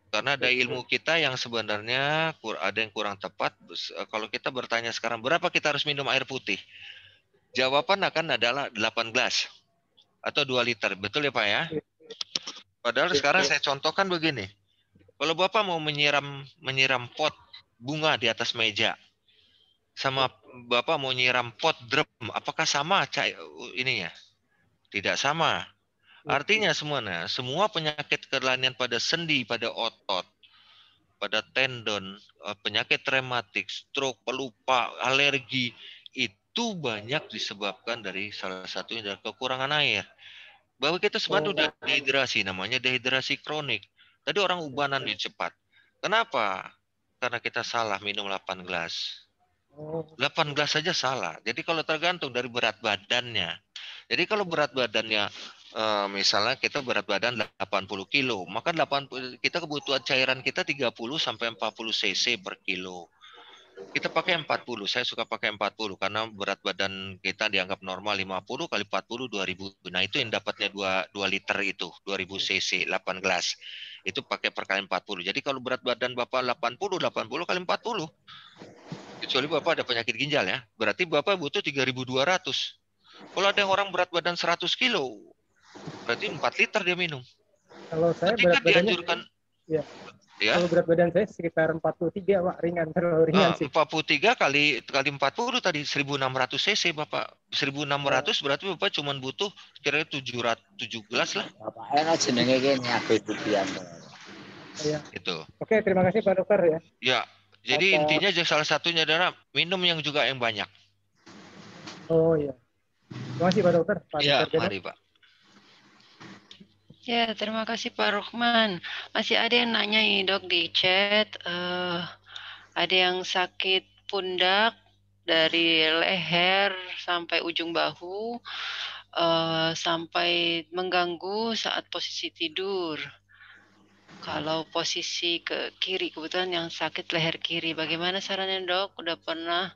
Karena ada ilmu kita yang sebenarnya ada yang kurang tepat. Kalau kita bertanya sekarang, berapa kita harus minum air putih? Jawaban adalah 8 gelas atau 2 liter. Betul ya Pak ya? Padahal sekarang saya contohkan begini. Kalau Bapak mau menyiram pot bunga di atas meja, sama Bapak mau nyiram pot drum, apakah sama ininya? Tidak sama. Artinya semua penyakit kelainan pada sendi, pada otot, pada tendon, penyakit rematik, stroke, pelupa, alergi, itu banyak disebabkan dari salah satunya dari kekurangan air. Bahwa kita sebenarnya udah dehidrasi, namanya dehidrasi kronik. Tadi orang ubanan cepat. Kenapa? Karena kita salah minum 8 gelas. 8 gelas saja salah. Jadi kalau tergantung dari berat badannya. Jadi kalau berat badannya misalnya kita berat badan 80 kilo, maka kita kebutuhan cairan kita 30 sampai 40 cc per kilo. Kita pakai 40. Saya suka pakai 40 karena berat badan kita dianggap normal 50 kali 40 2000. Nah, itu yang dapatnya 2 liter itu, 2000 cc, 8 gelas. Itu pakai perkalian 40. Jadi kalau berat badan Bapak 80 kali 40. Kecuali Bapak ada penyakit ginjal ya. Berarti Bapak butuh 3200. Kalau ada yang orang berat badan 100 kilo, berarti 4 liter dia minum. Kalau saya ketika berat badannya dianjurkan ya. Ya. Kalau berat badan saya sekitar 43, Pak, ringan, terlalu ringan sih. 43 kali 40 tadi 1600 cc Bapak. 1600 berarti Bapak cuma butuh kira-kira 7 gelas lah. Bapak enak jenenge kene aku Budian. Iya. Itu. Oke, terima kasih Pak Dokter ya. Ya. Jadi intinya salah satunya adalah minum yang juga yang banyak. Oh iya. Terima kasih Pak Dokter. Pak Ya, Dokter mari Pak. Ya, terima kasih Pak Rohman. Masih ada yang nanya nih dok di chat. Ada yang sakit pundak dari leher sampai ujung bahu, sampai mengganggu saat posisi tidur. Kalau posisi ke kiri, kebetulan yang sakit leher kiri, bagaimana sarannya dok? Udah pernah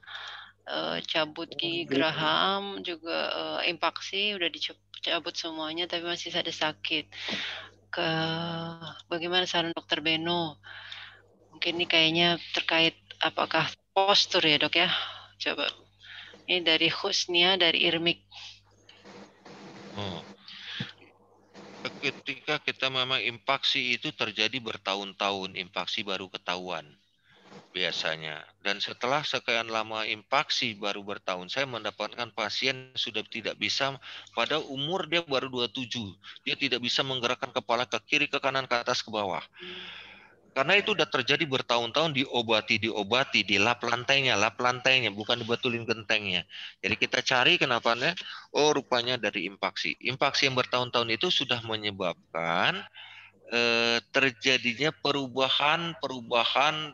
cabut gigi geraham, juga impaksi, udah dicabut semuanya, tapi masih ada sakit. Bagaimana saran dokter Beno? Mungkin ini kayaknya terkait apakah postur ya dok ya? Coba. Ini dari Husnia, dari Irmik. Ketika kita memang impaksi itu terjadi bertahun-tahun, impaksi baru ketahuan biasanya. Dan setelah sekian lama impaksi baru bertahun, saya mendapatkan pasien sudah tidak bisa, pada umur dia baru 27, dia tidak bisa menggerakkan kepala ke kiri, ke kanan, ke atas, ke bawah. Karena itu sudah terjadi bertahun-tahun, diobati, dilap lantainya, bukan dibetulin gentengnya. Jadi kita cari kenapanya, oh rupanya dari impaksi. Impaksi yang bertahun-tahun itu sudah menyebabkan terjadinya perubahan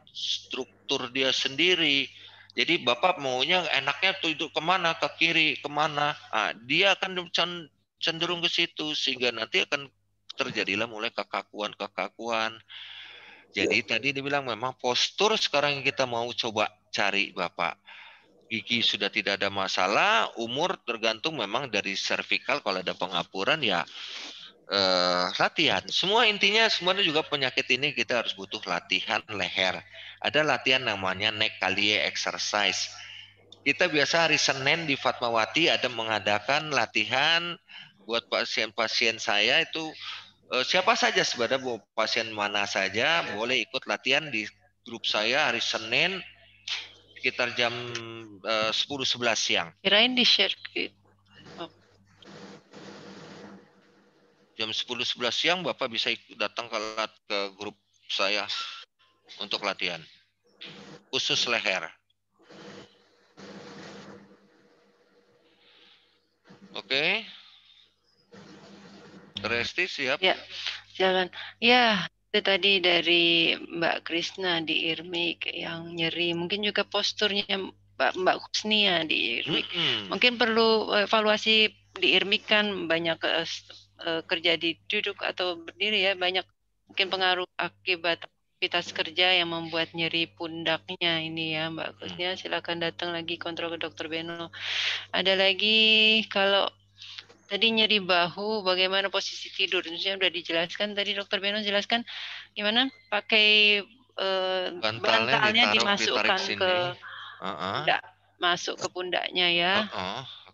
struktur dia sendiri. Jadi Bapak maunya enaknya tuh kemana, ke kiri, kemana. Nah, dia akan cenderung ke situ, sehingga nanti akan terjadilah mulai kekakuan. Jadi tadi dibilang memang postur sekarang yang kita mau coba cari Bapak. Gigi sudah tidak ada masalah, umur tergantung memang dari servikal, kalau ada pengapuran ya latihan. Semuanya juga penyakit ini kita harus butuh latihan leher. Ada latihan namanya neck collier exercise. Kita biasa hari Senin di Fatmawati ada mengadakan latihan buat pasien-pasien saya itu. Siapa saja sebenarnya, pasien mana saja boleh ikut latihan di grup saya hari Senin sekitar jam 10-11 siang. Kirain di share. Jam 10-11 siang Bapak bisa datang ke grup saya untuk latihan khusus leher. Oke. Resti siap? Ya, jalan. Ya, itu tadi dari Mbak Krisna di Irmik yang nyeri. Mungkin juga posturnya Mbak Husnia di Irmik. Mungkin perlu evaluasi di Irmik, kan banyak kerja di duduk atau berdiri ya. Banyak mungkin pengaruh akibat aktivitas kerja yang membuat nyeri pundaknya ini ya Mbak Husnia. Silakan datang lagi kontrol ke Dokter Beno. Ada lagi kalau tadi nyeri bahu, bagaimana posisi tidur? Misalnya udah dijelaskan tadi Dokter Beno jelaskan gimana pakai bantalnya dimasukkan ke pundak, masuk ke pundaknya ya.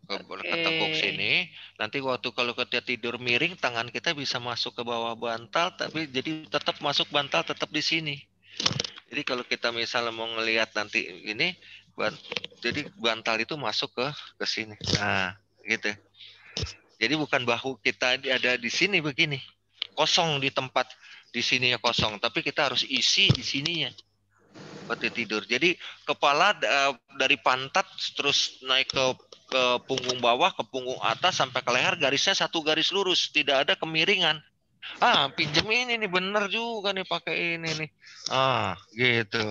Ke tekuk sini. Nanti waktu kalau kita tidur miring, tangan kita bisa masuk ke bawah bantal, tapi jadi tetap masuk bantal tetap di sini. Jadi kalau kita misalnya mau ngelihat nanti ini, jadi bantal itu masuk ke sini. Nah, gitu. Jadi bukan bahu kita ada di sini begini, kosong di tempat di sininya kosong, tapi kita harus isi di sininya waktu tidur. Jadi kepala dari pantat terus naik ke punggung bawah, ke punggung atas sampai ke leher, garisnya satu garis lurus, tidak ada kemiringan. Pinjem ini nih, bener juga nih pakai ini nih. Gitu.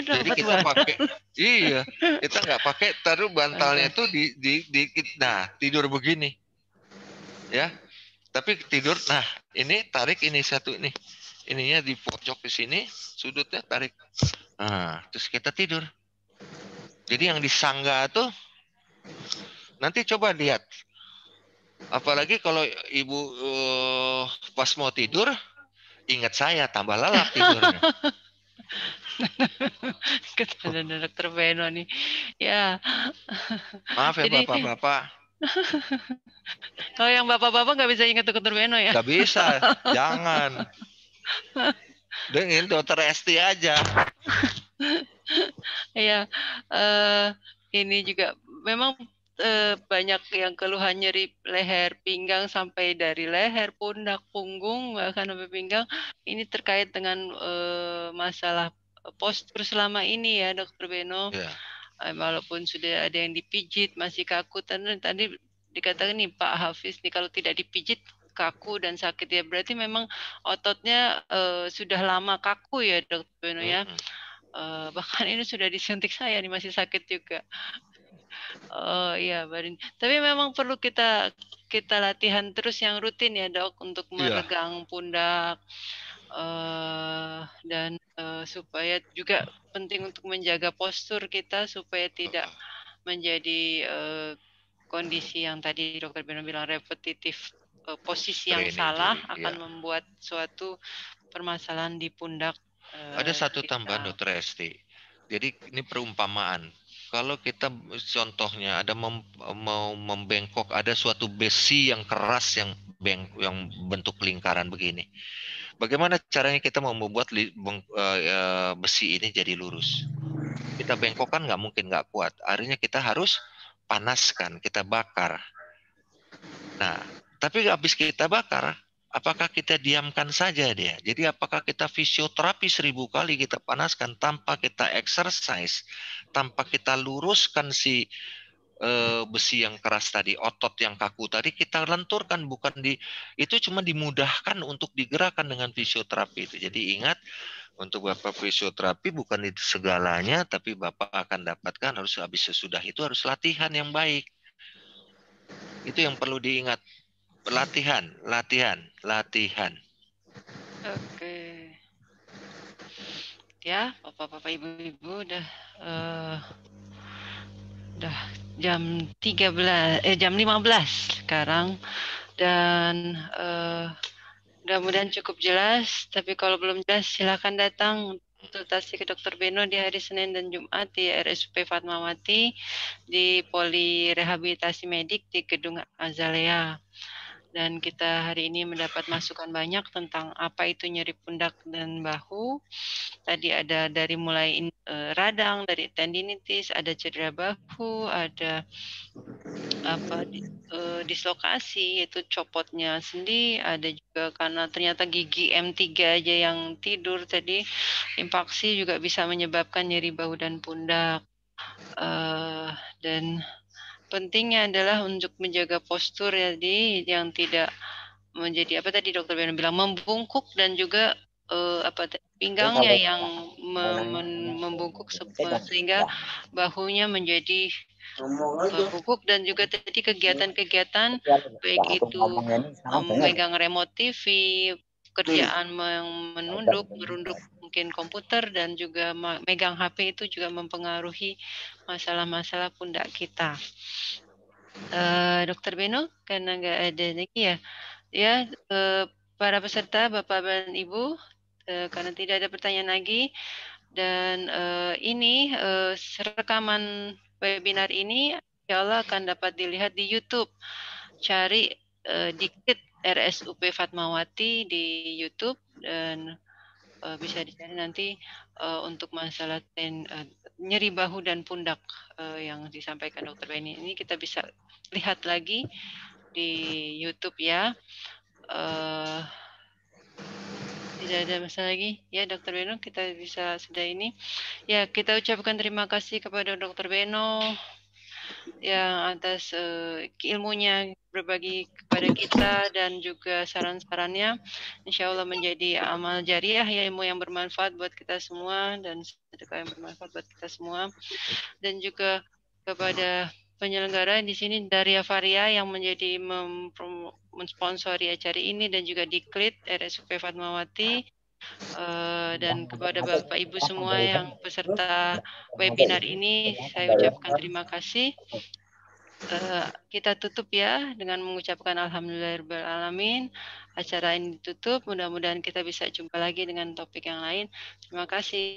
Jadi kita pakai, kita nggak pakai, taruh bantalnya itu nah tidur begini. Ya, tapi tidur. Nah, ini tarik ini satu nih, ininya di pojok di sini, sudutnya tarik. Nah, terus kita tidur. Jadi yang disangga tuh nanti coba lihat. Apalagi kalau ibu pas mau tidur, ingat saya tambah lelap tidurnya. Ketahuan Dokter Beno nih. Ya. Maaf ya Jadi, bapak-bapak. kalau yang bapak-bapak nggak bisa ingat Dokter Beno ya? Nggak bisa, jangan. Dengan Dokter Esti aja. Iya, ini juga memang banyak yang keluhan nyeri leher, pinggang sampai dari leher, pundak, punggung bahkan sampai pinggang. Ini terkait dengan masalah postur selama ini ya, Dokter Beno. Yeah. Walaupun sudah ada yang dipijit masih kaku. Tadi dikatakan nih Pak Hafiz nih kalau tidak dipijit kaku dan sakit ya, berarti memang ototnya sudah lama kaku ya, Dokter Beno ya. Bahkan ini sudah disuntik saya nih masih sakit juga. Oh iya, Barin. Tapi memang perlu kita latihan terus yang rutin ya, Dok, untuk meregang pundak dan supaya juga penting untuk menjaga postur kita supaya tidak menjadi kondisi yang tadi Dokter Beno bilang repetitif, posisi yang salah akan membuat suatu permasalahan di pundak. Ada satu tambahan Dokter Esti. Jadi ini perumpamaan. Kalau kita contohnya ada mau membengkok, ada suatu besi yang keras yang bentuk lingkaran begini. Bagaimana caranya kita mau membuat besi ini jadi lurus? Kita bengkokkan nggak mungkin, nggak kuat. Akhirnya kita harus panaskan, kita bakar. Nah, tapi habis kita bakar, apakah kita diamkan saja dia? Jadi apakah kita fisioterapi 1000 kali kita panaskan tanpa kita exercise, tanpa kita luruskan si besi yang keras tadi, otot yang kaku tadi kita lenturkan, bukan itu cuma dimudahkan untuk digerakkan dengan fisioterapi itu. Jadi ingat, untuk Bapak fisioterapi bukan itu segalanya, tapi Bapak akan dapatkan harus habis sesudah itu harus latihan yang baik. Itu yang perlu diingat. Latihan. Oke. Ya, Bapak-bapak, Ibu-ibu udah jam 15 sekarang dan mudah-mudahan cukup jelas. Tapi kalau belum jelas silakan datang konsultasi ke Dokter Beno di hari Senin dan Jumat di RSUP Fatmawati di Poli Rehabilitasi Medik di Gedung Azalea. Dan kita hari ini mendapat masukan banyak tentang apa itu nyeri pundak dan bahu. Tadi ada dari mulai radang, dari tendinitis, ada cedera bahu, ada dislokasi yaitu copotnya sendi, ada juga karena ternyata gigi M3 aja yang tidur tadi, impaksi juga bisa menyebabkan nyeri bahu dan pundak. Dan pentingnya adalah untuk menjaga postur jadi yang tidak menjadi apa tadi Dokter Beno bilang membungkuk dan juga pinggangnya yang membungkuk sehingga bahunya menjadi bungkuk, dan juga tadi kegiatan-kegiatan baik itu memegang remote TV, pekerjaan yang merunduk mungkin komputer, dan juga megang HP itu juga mempengaruhi masalah-masalah pundak kita. Dokter Beno, karena nggak ada lagi ya, para peserta Bapak dan Ibu, karena tidak ada pertanyaan lagi, dan ini rekaman webinar ini insya Allah akan dapat dilihat di YouTube. Cari Dikrit RSUP Fatmawati di YouTube dan bisa dicari nanti untuk masalah nyeri bahu dan pundak yang disampaikan Dokter Beni. Ini kita bisa lihat lagi di YouTube ya. Tidak ada masalah lagi ya Dokter Beno, kita bisa sudah ini ya. Kita ucapkan terima kasih kepada Dokter Beno yang atas ilmunya berbagi kepada kita dan juga saran-sarannya. Insya Allah menjadi amal jariah ya, ilmu yang bermanfaat buat kita semua dan sedekah yang bermanfaat buat kita semua. Dan juga kepada penyelenggara di sini dari Avaria yang menjadi mensponsori acara ini, dan juga Dikrit RSUP Fatmawati Dan kepada Bapak Ibu semua yang peserta webinar ini, saya ucapkan terima kasih. Kita tutup ya dengan mengucapkan alhamdulillahirrahmanirrahim. Acara ini ditutup, mudah-mudahan kita bisa jumpa lagi dengan topik yang lain. Terima kasih.